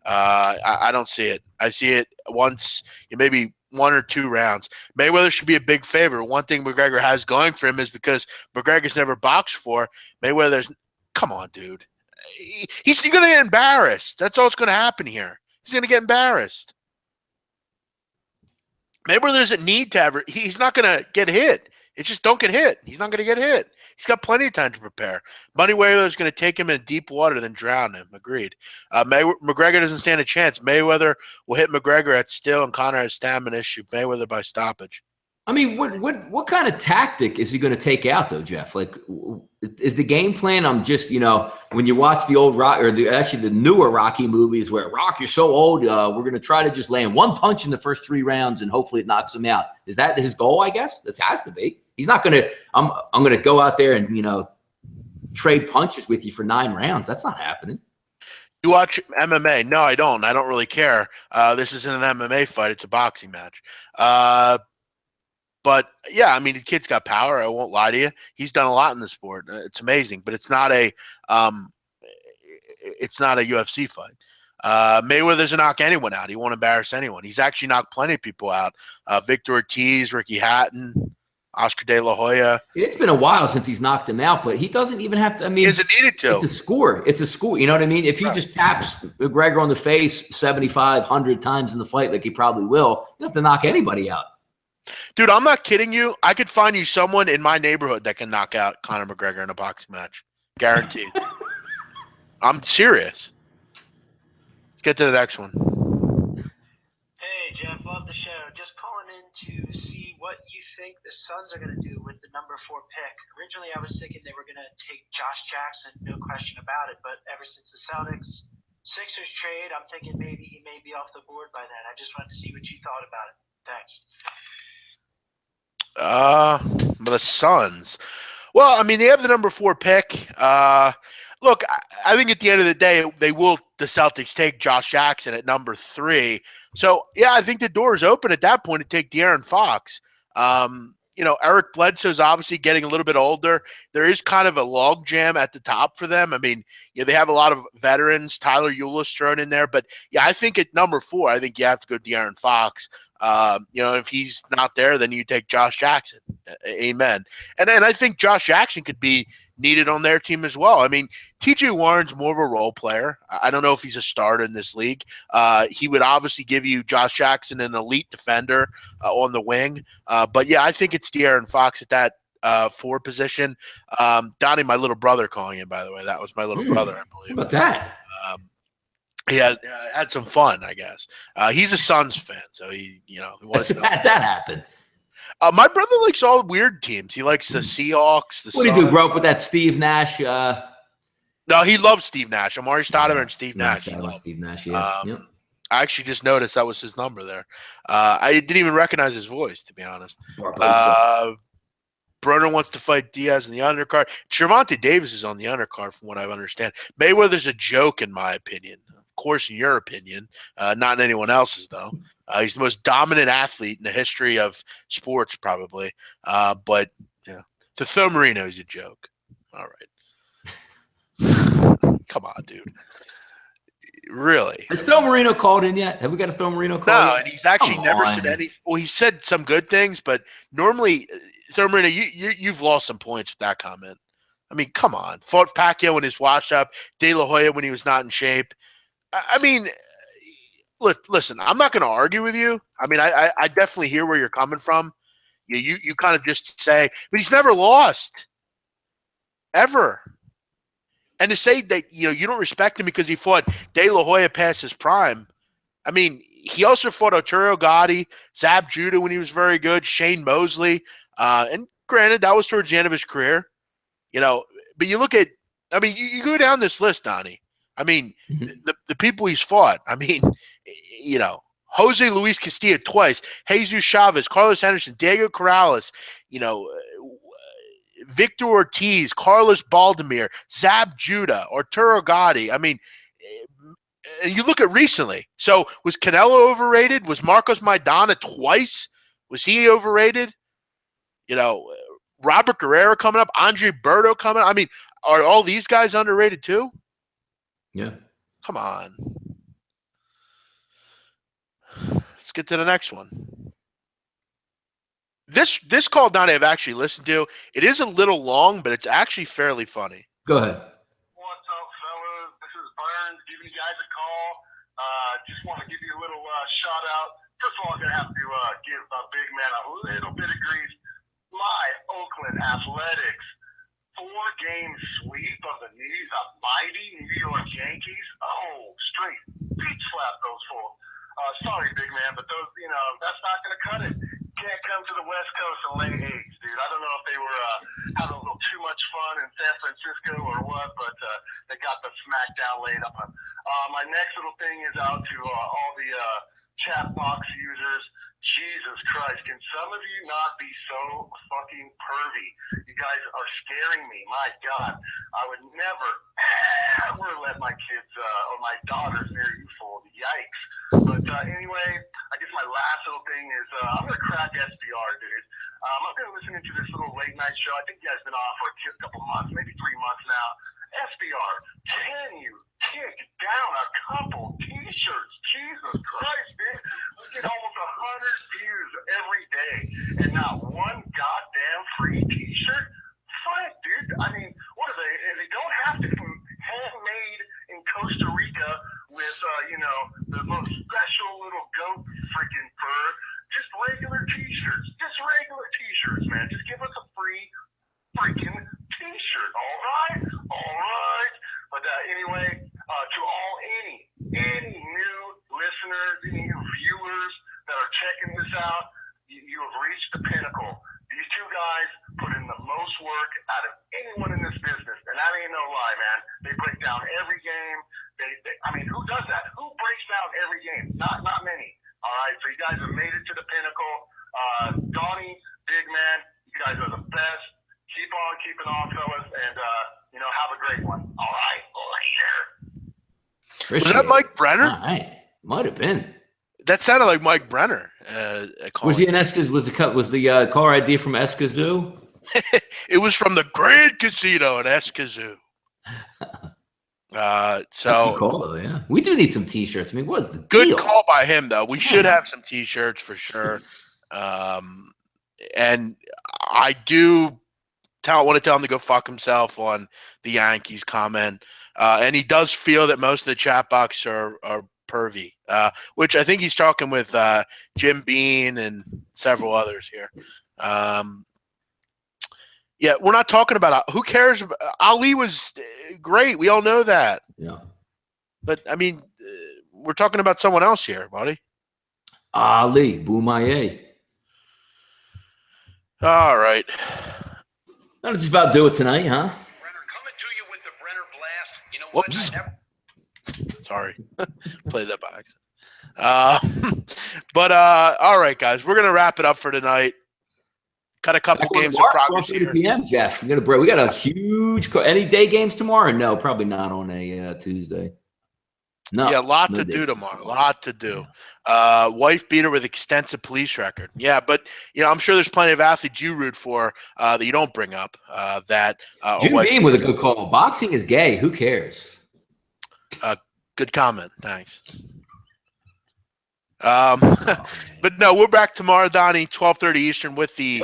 I don't see it. I see it once, maybe 1 or 2 rounds. Mayweather should be a big favorite. One thing McGregor has going for him is because McGregor's never boxed for. Mayweather's – come on, dude. He's going to get embarrassed. That's all that's going to happen here. He's going to get embarrassed. Mayweather doesn't need to ever – he's not going to get hit. It's just don't get hit. He's not going to get hit. He's got plenty of time to prepare. Mayweather's going to take him in deep water, then drown him. Agreed. McGregor doesn't stand a chance. Mayweather will hit McGregor at still, and Conor has stamina issue. Mayweather by stoppage. I mean, what kind of tactic is he going to take out, though, Jeff? Like, is the game plan? I'm just, when you watch the old Rock or the newer Rocky movies where Rock, you're so old, we're going to try to just land one punch in the first 3 rounds and hopefully it knocks him out. Is that his goal? I guess that has to be. He's not going to. I'm going to go out there and trade punches with you for 9 rounds. That's not happening. You watch MMA? No, I don't. I don't really care. This isn't an MMA fight. It's a boxing match. But yeah, I mean, the kid's got power. I won't lie to you. He's done a lot in the sport. It's amazing, but it's not a UFC fight. Mayweather doesn't knock anyone out. He won't embarrass anyone. He's actually knocked plenty of people out. Victor Ortiz, Ricky Hatton, Oscar De La Hoya. It's been a while since he's knocked him out, but he doesn't even have to. I mean, he hasn't needed to. It's a score. It's a score. You know what I mean? If he just taps McGregor on the face 7,500 times in the fight, like he probably will, you don't have to knock anybody out. Dude, I'm not kidding you. I could find you someone in my neighborhood that can knock out Conor McGregor in a boxing match. Guaranteed. I'm serious. Let's get to the next one. Hey, Jeff, love the show. Just calling in to see what you think the Suns are going to do with the number 4 pick. Originally, I was thinking they were going to take Josh Jackson, no question about it. But ever since the Celtics-Sixers trade, I'm thinking maybe he may be off the board by then. I just wanted to see what you thought about it. Thanks. The Suns. Well, I mean, they have the number 4 pick. Look, I think at the end of the day, the Celtics take Josh Jackson at number 3. So, yeah, I think the door is open at that point to take De'Aaron Fox. Eric Bledsoe's obviously getting a little bit older. There is kind of a logjam at the top for them. I mean, they have a lot of veterans. Tyler Eulis thrown in there. But, yeah, I think at number 4, I think you have to go De'Aaron Fox. If he's not there, then you take Josh Jackson. Amen. And I think Josh Jackson could be needed on their team as well. I mean, TJ Warren's more of a role player. I don't know if he's a starter in this league. He would obviously give you Josh Jackson, an elite defender on the wing. But yeah, I think it's De'Aaron Fox at that 4 position. Donnie, my little brother calling in, by the way. That was my little brother, I believe. How about that? he had some fun, I guess. He's a Suns fan, so he wants to. How'd that happen? My brother likes all weird teams. He likes the Seahawks, the What do you do? Grow up with that Steve Nash? No, he loves Steve Nash. Amari Stoudemire and Steve Nash. Steve Nash, yeah. Yep. I actually just noticed that was his number there. I didn't even recognize his voice, to be honest. Broner wants to fight Diaz in the undercard. Gervonta Davis is on the undercard, from what I understand. Mayweather's a joke, in my opinion. Of course, in your opinion, not in anyone else's, though. He's the most dominant athlete in the history of sports, probably. But to Phil Marino, he's a joke. All right. Come on, dude. Really? Has Phil Marino called in yet? Have we got a Phil Marino call? No, yet? And he's actually never said any. Well, he said some good things, but normally, Phil Marino, you've lost some points with that comment. I mean, come on. Fought Pacquiao when he's washed up. De La Hoya when he was not in shape. I mean, listen, I'm not going to argue with you. I mean, I definitely hear where you're coming from. You kind of just say, but he's never lost. Ever. And to say that, you don't respect him because he fought De La Hoya past his prime. I mean, he also fought Arturo Gatti, Zab Judah when he was very good, Shane Mosley. And granted, that was towards the end of his career. But you look at, I mean, you go down this list, Donnie. I mean, the people he's fought. I mean, Jose Luis Castillo twice, Jesus Chavez, Carlos Henderson, Diego Corrales, Victor Ortiz, Carlos Baldemir, Zab Judah, Arturo Gatti. I mean, and you look at recently. So was Canelo overrated? Was Marcos Maidana twice? Was he overrated? Robert Guerrero coming up, Andre Berto coming up. I mean, are all these guys underrated too? Yeah. Come on. Let's get to the next one. This call, Donnie, I've actually listened to. It is a little long, but it's actually fairly funny. Go ahead. What's up, fellas? This is Burns giving you guys a call. Just want to give you a little shout out. First of all, I'm going to have to give a big man a little bit of grief. My Oakland Athletics 4-game sweep of the mighty New York Yankees. Oh, straight beach slap those fools. Sorry, big man, but those, that's not going to cut it. Can't come to the West Coast and lay eggs, dude. I don't know if they were having a little too much fun in San Francisco or what, but they got the smackdown laid up on. My next little thing is out to all the chat box users. Jesus Christ, can some of you not be so fucking pervy? You guys are scaring me. My God, I would never, ever let my kids or my daughters near you fool. Yikes. But anyway, I guess my last little thing is I'm going to crack SBR, dude. I've been listening to this little late night show. I think you guys have been on for a couple months, maybe 3 months now. SBR, can you kick down a couple T-shirts? Jesus Christ, dude. We get almost 100 views every day and not one goddamn free T-shirt? Fuck, dude. I mean, what are they? They don't have to be handmade in Costa Rica with, the most special little goat freaking fur. Just regular T-shirts. Just regular T-shirts, man. Just give us a free freaking T-shirt. All right? All right. But anyway, to all any new listeners, any new viewers that are checking this out, you have reached the pinnacle. These two guys put in the most work out of anyone in this business, and that ain't no lie, man. They break down every game. I mean, who does that? Who breaks down every game? Not many. All right, so you guys have made it to the pinnacle. Donnie, big man, you guys are the best. Keep on keeping on, fellas, and have a great one. All right, later. Was that Mike Brenner? All right. Might have been. That sounded like Mike Brenner. Was he in Escazú? Was the caller ID from Escazú? It was from the Grand Casino in Escazú. That's a good call, though, yeah. We do need some T-shirts. I mean, what's the good deal? call by him, though. We should have some T-shirts for sure. And I do want to tell him to go fuck himself on the Yankees comment. And he does feel that most of the chat box are pervy, which I think he's talking with Jim Bean and several others here. Yeah, we're not talking about – who cares? Ali was great. We all know that. Yeah. But I mean, we're talking about someone else here, buddy. Ali Boumaye. All right. That'll just about do it tonight, huh? Brenner, coming to you with the Brenner blast. You know Whoops. what? Sorry. Played that by accident. But all right, guys, we're gonna wrap it up for tonight. Got a couple games of progress here. PM, Jeff. We got a huge any day games tomorrow? No, probably not on a Tuesday. No. Yeah, a lot no to day. do tomorrow. A lot to do. Wife beater with extensive police record. Yeah, but I'm sure there's plenty of athletes you root for that you don't bring up. Jim Beam with a good call. Boxing is gay. Who cares? Good comment. Thanks. But no, we're back tomorrow, Donnie, 12:30 Eastern with the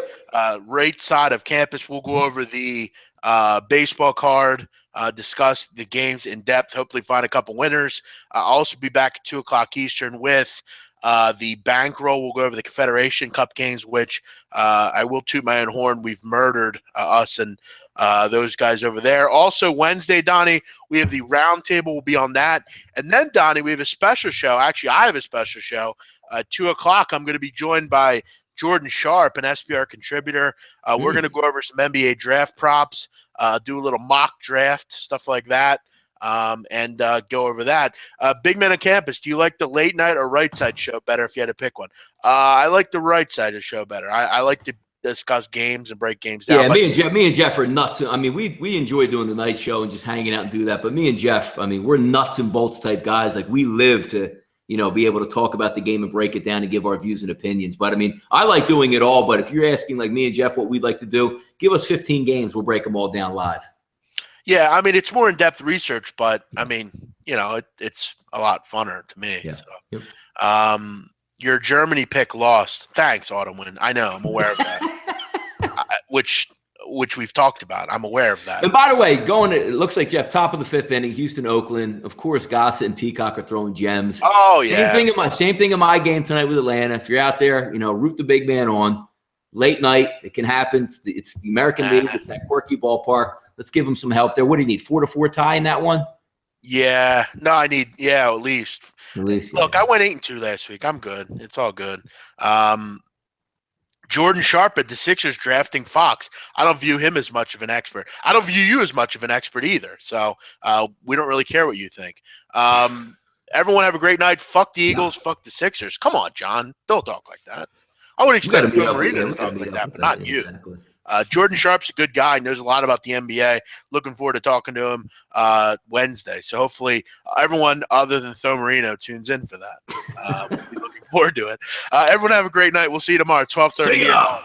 right side of campus. We'll go over the baseball card, discuss the games in depth, hopefully find a couple winners. I'll also be back at 2 o'clock Eastern with the bankroll. We'll go over the Confederation Cup games, which I will toot my own horn. We've murdered us and those guys over there. Also, Wednesday, Donnie, we have the roundtable. We'll be on that. And then, Donnie, we have a special show. Actually, I have a special show. 2 o'clock, I'm going to be joined by Jordan Sharp, an SBR contributor. We're going to go over some NBA draft props, do a little mock draft, stuff like that, and go over that. Big Man on Campus, do you like the late night or right side show better if you had to pick one? I like the right side of the show better. I like to discuss games and break games down. Yeah, me and Jeff are nuts. I mean, we enjoy doing the night show and just hanging out and do that. But me and Jeff, I mean, we're nuts and bolts type guys. Like, we live to, be able to talk about the game and break it down and give our views and opinions. But I mean, I like doing it all. But if you're asking like me and Jeff what we'd like to do, give us 15 games. We'll break them all down live. Yeah, I mean, it's more in-depth research, but I mean, it's a lot funner to me. Yeah. So, Yep. Your Germany pick lost. Thanks, Autumn. I know. I'm aware of that. Which we've talked about. I'm aware of that. And by the way, it looks like, Jeff, top of the 5th inning, Houston, Oakland. Of course, Gossett and Peacock are throwing gems. Oh, yeah. Same thing in my game tonight with Atlanta. If you're out there, root the big man on. Late night, it can happen. It's the American League. It's that quirky ballpark. Let's give them some help there. What do you need, 4-4 tie in that one? Yeah. No, I need, at least. Look, Yeah. I went 8-2 last week. I'm good. It's all good. Jordan Sharp at the Sixers drafting Fox. I don't view him as much of an expert. I don't view you as much of an expert either. So we don't really care what you think. Everyone have a great night. Fuck the Eagles. Fuck the Sixers. Come on, John. Don't talk like that. I would expect Phil Marino to talk like that, but not you. Exactly. Jordan Sharp's a good guy, knows a lot about the NBA. Looking forward to talking to him Wednesday. So hopefully everyone other than Tho Marino tunes in for that. We'll be looking forward to it. Everyone have a great night. We'll see you tomorrow, 12:30.